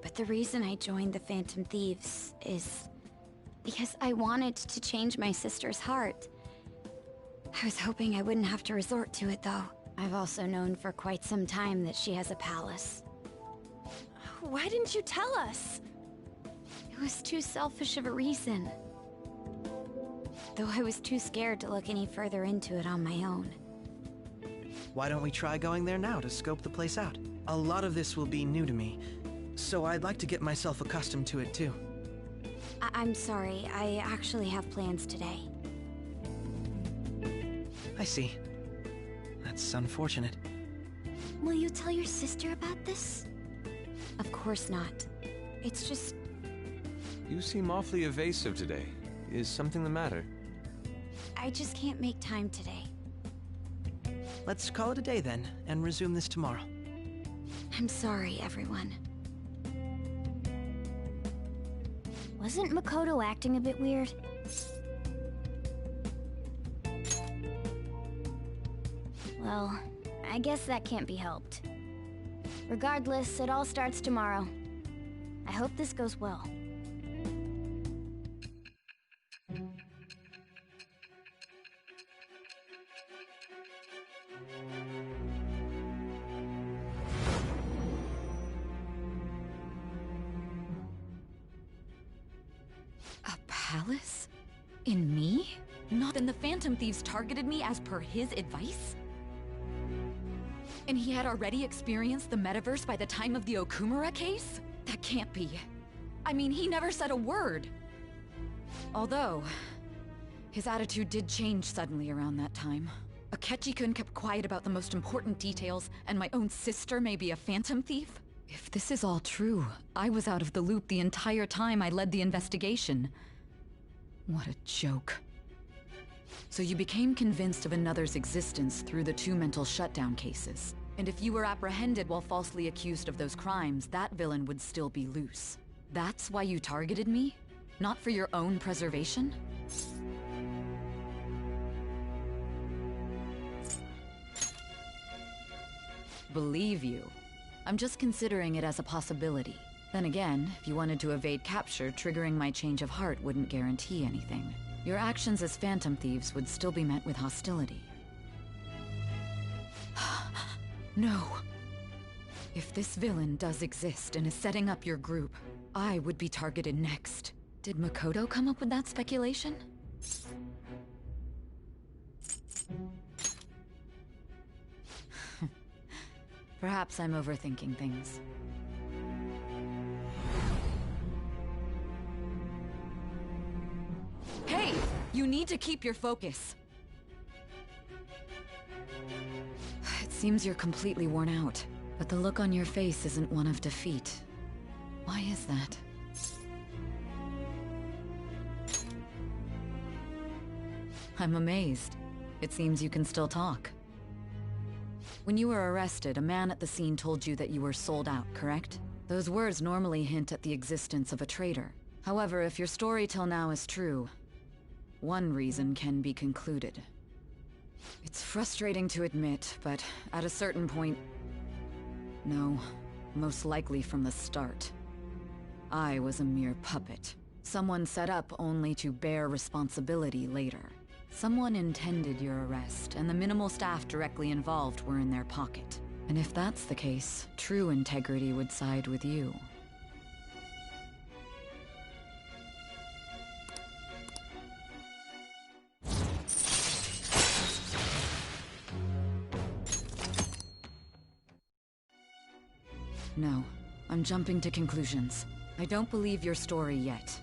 but the reason I joined the Phantom Thieves is because I wanted to change my sister's heart. I was hoping I wouldn't have to resort to it, though. I've also known for quite some time that she has a palace. Why didn't you tell us? It was too selfish of a reason. Though I was too scared to look any further into it on my own. Why don't we try going there now to scope the place out? A lot of this will be new to me, so I'd like to get myself accustomed to it too. I'm sorry, I actually have plans today. I see. That's unfortunate. Will you tell your sister about this? Of course not. It's just... You seem awfully evasive today. Is something the matter? I just can't make time today. Let's call it a day then, and resume this tomorrow. I'm sorry, everyone. Wasn't Makoto acting a bit weird? Well, I guess that can't be helped. Regardless, it all starts tomorrow. I hope this goes well. A palace? In me? Not then the Phantom Thieves targeted me as per his advice? And he had already experienced the metaverse by the time of the Okumura case? That can't be. I mean, he never said a word. Although, his attitude did change suddenly around that time. Akechi-kun kept quiet about the most important details, and my own sister may be a phantom thief? If this is all true, I was out of the loop the entire time I led the investigation. What a joke. So you became convinced of another's existence through the 2 mental shutdown cases. And if you were apprehended while falsely accused of those crimes, that villain would still be loose. That's why you targeted me? Not for your own preservation? Believe you. I'm just considering it as a possibility. Then again, if you wanted to evade capture, triggering my change of heart wouldn't guarantee anything. Your actions as phantom thieves would still be met with hostility. No. If this villain does exist and is setting up your group, I would be targeted next. Did Makoto come up with that speculation? Perhaps I'm overthinking things. Hey! You need to keep your focus. It seems you're completely worn out, but the look on your face isn't one of defeat. Why is that? I'm amazed. It seems you can still talk. When you were arrested, a man at the scene told you that you were sold out, correct? Those words normally hint at the existence of a traitor. However, if your story till now is true, one reason can be concluded. It's frustrating to admit, but at a certain point... No, most likely from the start. I was a mere puppet. Someone set up only to bear responsibility later. Someone intended your arrest, and the minimal staff directly involved were in their pocket. And if that's the case, true integrity would side with you. No, I'm jumping to conclusions. I don't believe your story yet.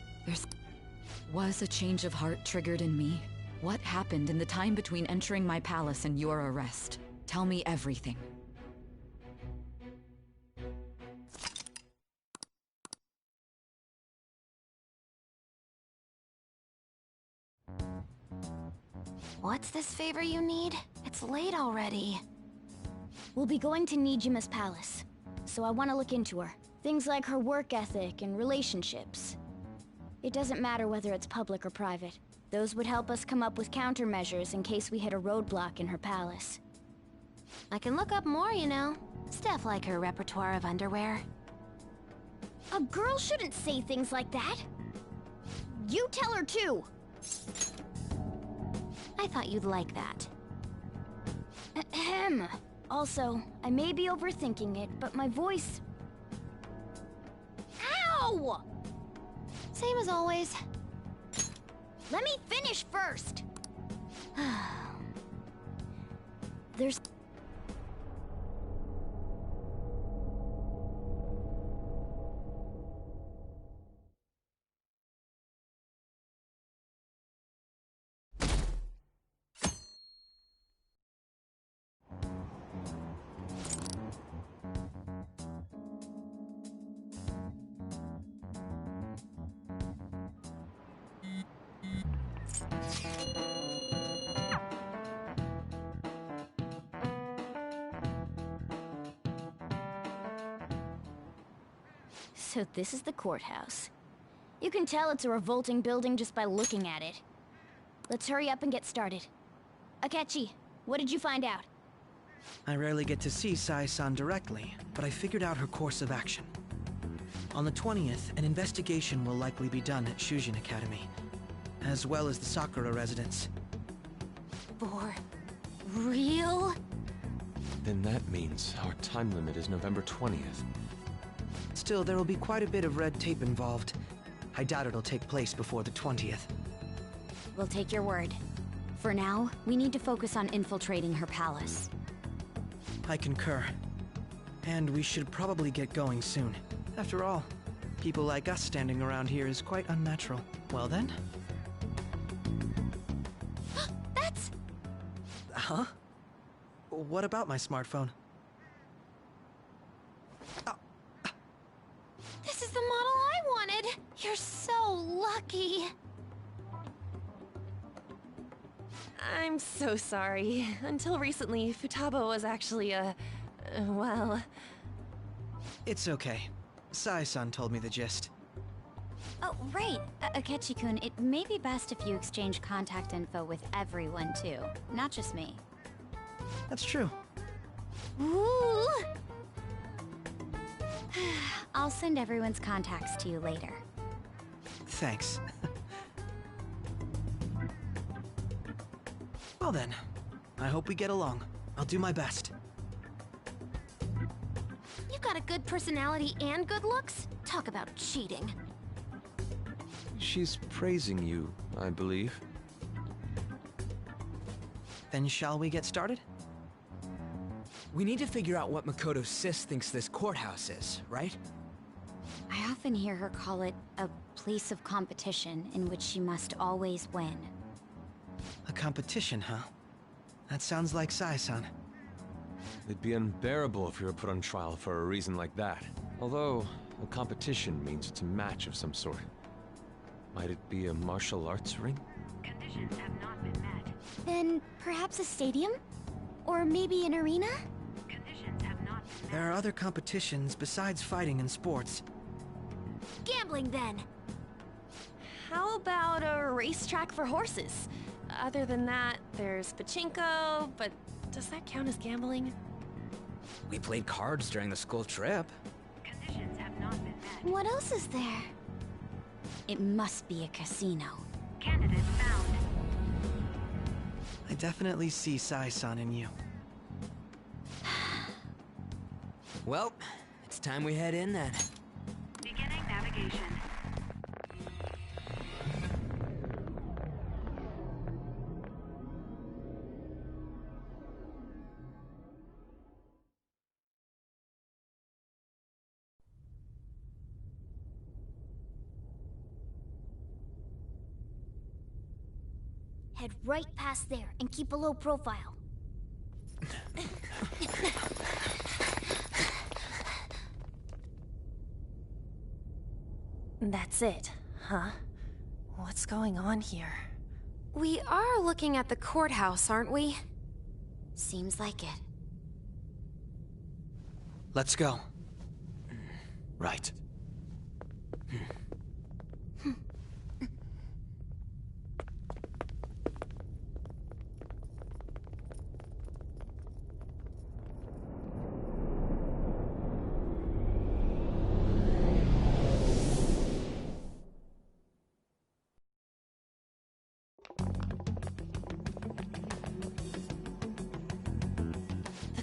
Was a change of heart triggered in me? What happened in the time between entering my palace and your arrest? Tell me everything. What's this favor you need? It's late already. We'll be going to Nijima's palace, so I want to look into her. Things like her work ethic and relationships. It doesn't matter whether it's public or private. Those would help us come up with countermeasures in case we hit a roadblock in her palace. I can look up more, you know. Stuff like her repertoire of underwear. A girl shouldn't say things like that. You tell her too. I thought you'd like that. Ahem. Also, I may be overthinking it, but my voice... Ow! Same as always. Let me finish first! There's... So this is the courthouse. You can tell it's a revolting building just by looking at it. Let's hurry up and get started. Akechi, what did you find out? I rarely get to see Sai-san directly, but I figured out her course of action. On the 20th, an investigation will likely be done at Shujin Academy, as well as the Sakura residence. For real? Then that means our time limit is November 20th. Still, there will be quite a bit of red tape involved. I doubt it'll take place before the 20th. We'll take your word. For now, we need to focus on infiltrating her palace. I concur. And we should probably get going soon. After all, people like us standing around here is quite unnatural. Well then? That's... Huh? What about my smartphone? This is the model I wanted! You're so lucky! I'm so sorry. Until recently, Futaba was actually well... It's okay. Sai-san told me the gist. Oh, right. Akechi-kun, it may be best if you exchange contact info with everyone, too. Not just me. That's true. Ooh! I'll send everyone's contacts to you later. Thanks. Well then, I hope we get along. I'll do my best. You've got a good personality and good looks? Talk about cheating. She's praising you, I believe. Then shall we get started? We need to figure out what Makoto Sis thinks this courthouse is, right? I often hear her call it a place of competition in which she must always win. A competition, huh? That sounds like Sai-san. It'd be unbearable if you were put on trial for a reason like that. Although, a competition means it's a match of some sort. Might it be a martial arts ring? Conditions have not been met. Then perhaps a stadium? Or maybe an arena? Conditions have not been met. There are other competitions besides fighting and sports. Gambling, then! How about a racetrack for horses? Other than that, there's pachinko, but does that count as gambling? We played cards during the school trip. Conditions have not been met. What else is there? It must be a casino. Candidate found. I definitely see Sai-san in you. Well, it's time we head in then. Beginning navigation. Head right past there and keep a low profile. That's it, huh? What's going on here? We are looking at the courthouse, aren't we? Seems like it. Let's go. Right.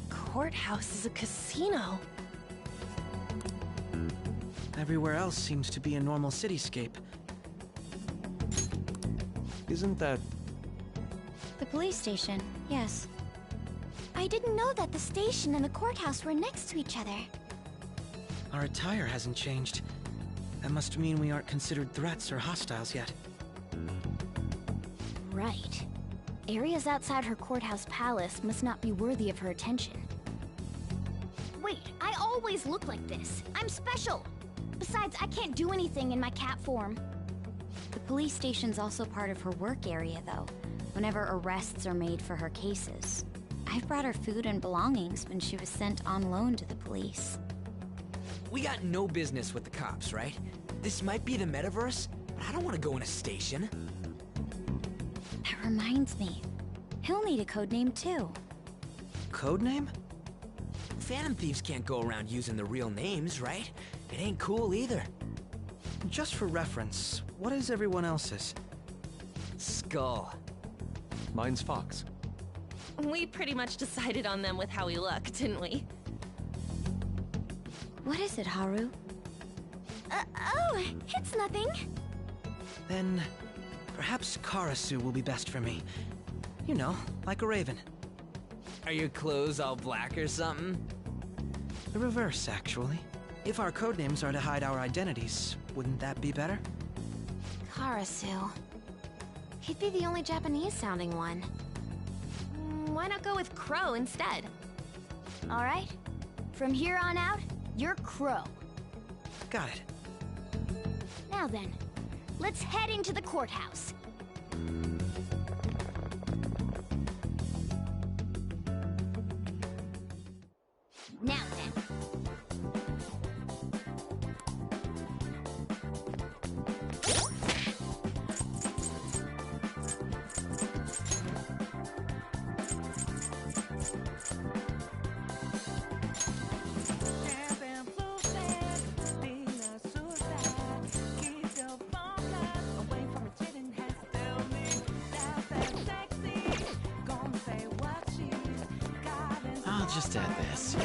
Courthouse is a casino. Everywhere else seems to be a normal cityscape. Isn't that... The police station, yes. I didn't know that the station and the courthouse were next to each other. Our attire hasn't changed. That must mean we aren't considered threats or hostiles yet. Right. Areas outside her courthouse palace must not be worthy of her attention. Wait, I always look like this. I'm special. Besides, I can't do anything in my cat form. The police station's also part of her work area, though, whenever arrests are made for her cases. I've brought her food and belongings when she was sent on loan to the police. We got no business with the cops, right? This might be the metaverse, but I don't want to go in a station. That reminds me. He'll need a codename, too. Codename? Phantom thieves can't go around using the real names, right? It ain't cool either. Just for reference, what is everyone else's? Skull. Mine's Fox. We pretty much decided on them with how we look, didn't we? What is it, Haru? Oh, it's nothing. Then, perhaps Karasu will be best for me. You know, like a raven. Are your clothes all black or something? The reverse, actually. If our codenames are to hide our identities, wouldn't that be better? Karasu. He'd be the only Japanese-sounding one. Why not go with Crow instead? All right. From here on out, you're Crow. Got it. Now then, let's head into the courthouse. Now then. I'll just add this.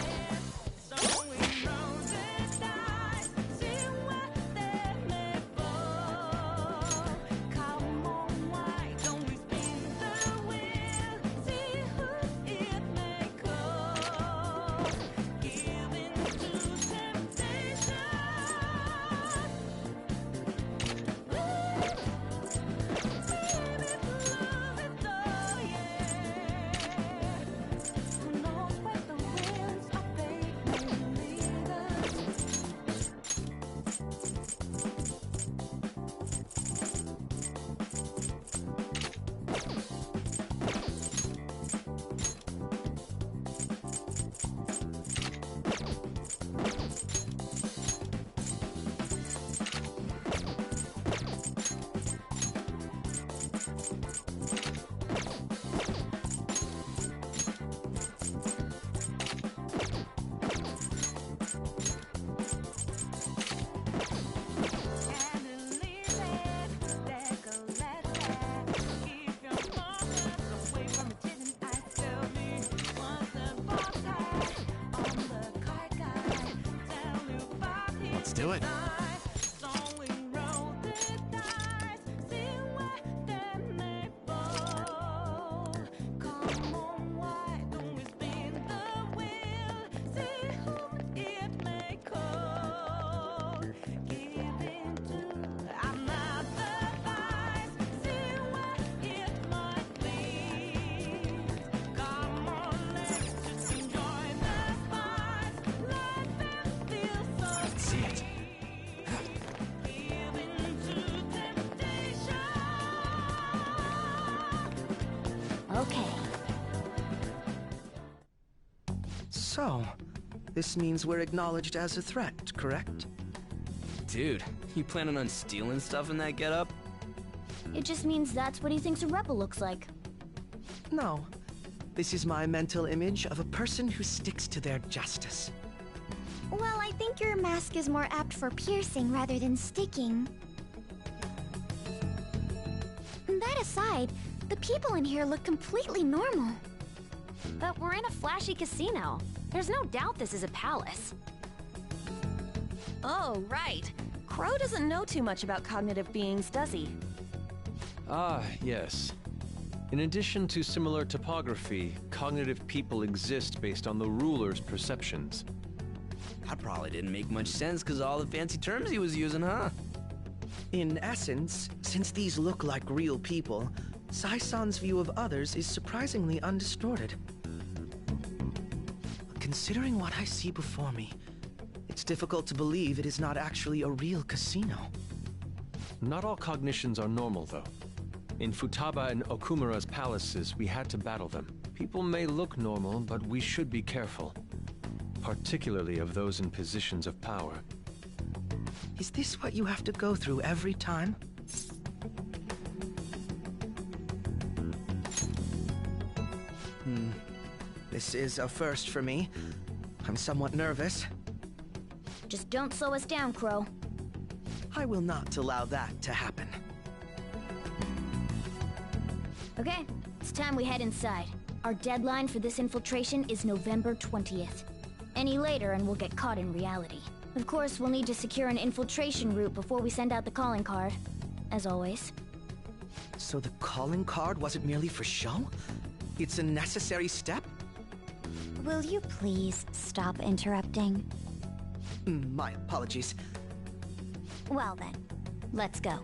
Let's do it. Okay. So, this means we're acknowledged as a threat, correct? Dude, you planning on stealing stuff in that getup? It just means that's what he thinks a rebel looks like. No. This is my mental image of a person who sticks to their justice. Well, I think your mask is more apt for piercing rather than sticking. That aside, the people in here look completely normal. But we're in a flashy casino. There's no doubt this is a palace. Oh, right. Crow doesn't know too much about cognitive beings, does he? Ah, yes. In addition to similar topography, cognitive people exist based on the ruler's perceptions. That probably didn't make much sense because of all the fancy terms he was using, huh? In essence, since these look like real people, Sai-san's view of others is surprisingly undistorted. Considering what I see before me, it's difficult to believe it is not actually a real casino. Not all cognitions are normal, though. In Futaba and Okumura's palaces, we had to battle them. People may look normal, but we should be careful. Particularly of those in positions of power. Is this what you have to go through every time? This is a first for me. I'm somewhat nervous. Just don't slow us down, Crow. I will not allow that to happen. Okay, it's time we head inside. Our deadline for this infiltration is November 20th. Any later and we'll get caught in reality. Of course, we'll need to secure an infiltration route before we send out the calling card. As always. So the calling card wasn't merely for show? It's a necessary step? Will you please stop interrupting? My apologies. Well then, let's go.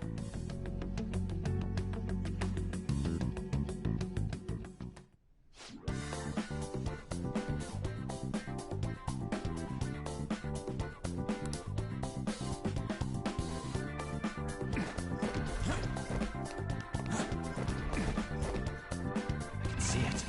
See it.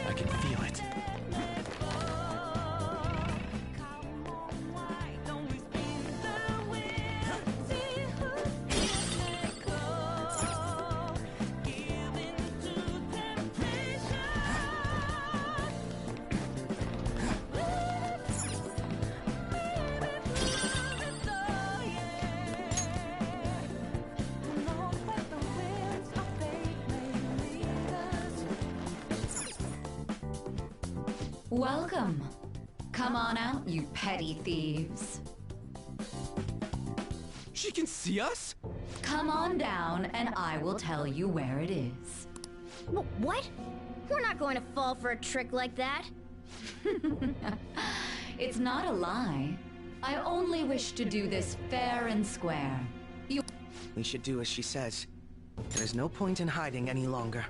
I can feel it. Welcome. Come on out, you petty thieves. She can see us? Come on down, and I will tell you where it is. What? We're not going to fall for a trick like that. It's not a lie. I only wish to do this fair and square. We should do as she says. There's no point in hiding any longer.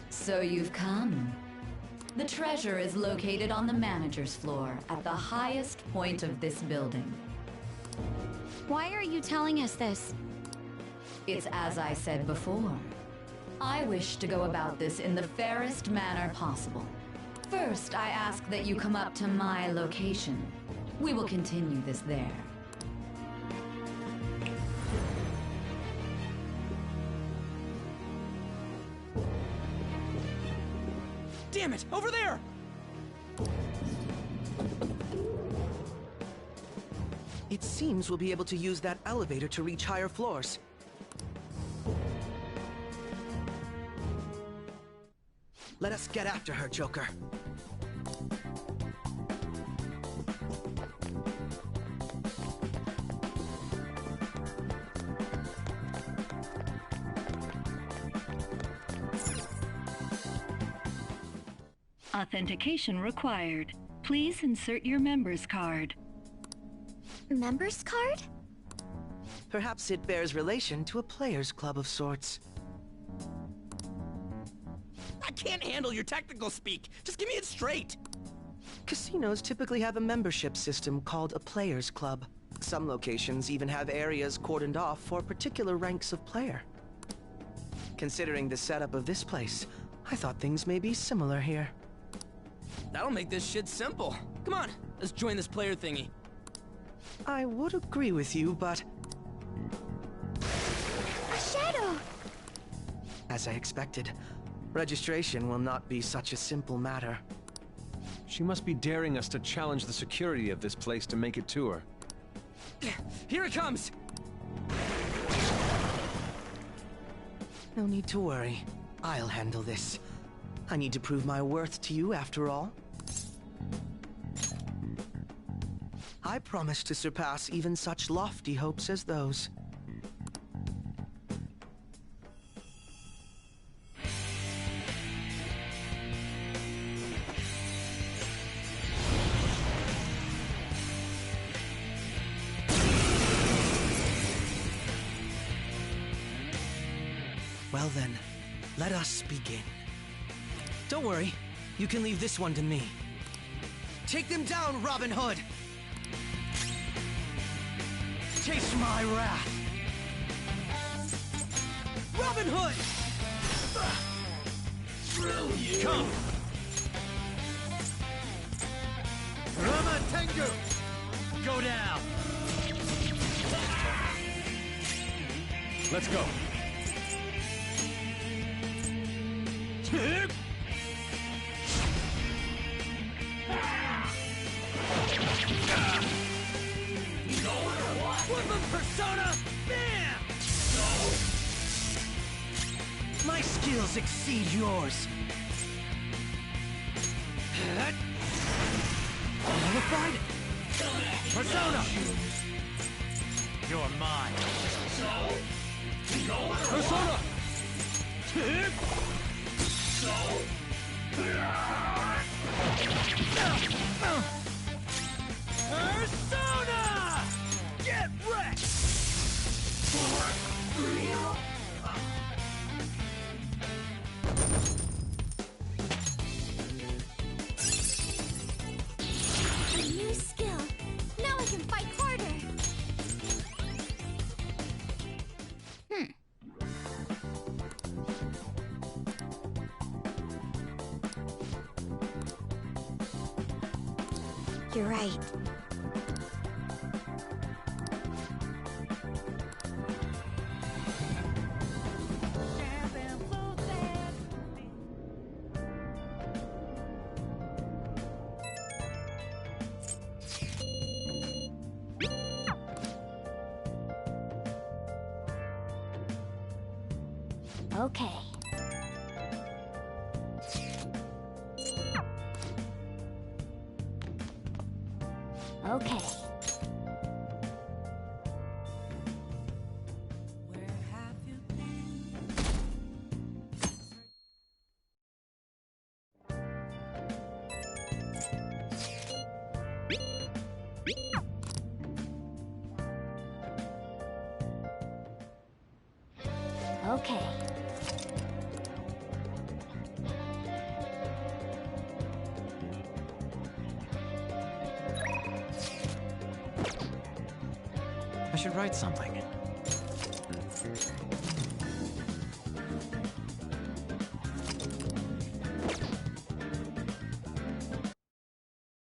So you've come. The treasure is located on the manager's floor, at the highest point of this building. Why are you telling us this? It's as I said before. I wish to go about this in the fairest manner possible. First, I ask that you come up to my location. We will continue this there. Damn it! Over there! It seems we'll be able to use that elevator to reach higher floors. Let us get after her, Joker. Authentication required. Please insert your member's card. Member's card? Perhaps it bears relation to a players' club of sorts. I can't handle your technical speak. Just give me it straight. Casinos typically have a membership system called a players' club. Some locations even have areas cordoned off for particular ranks of player. Considering the setup of this place, I thought things may be similar here. That'll make this shit simple. Come on, let's join this player thingy. I would agree with you, but... A shadow! As I expected, registration will not be such a simple matter. She must be daring us to challenge the security of this place to make it to her. Here it comes! No need to worry. I'll handle this. I need to prove my worth to you, after all. I promise to surpass even such lofty hopes as those. Well then, let us begin. Don't worry, you can leave this one to me. Take them down, Robin Hood! Taste my wrath! Robin Hood! Thrill you! Come! Rama Tengu! Go down! Let's go. Woodland Persona! Bam! My skills exceed yours. Nullified? Persona! You're mine. Persona! Persona! Get wrecked! A new skill. Now I can fight harder. You're right. Okay. Okay. Okay. I should write something.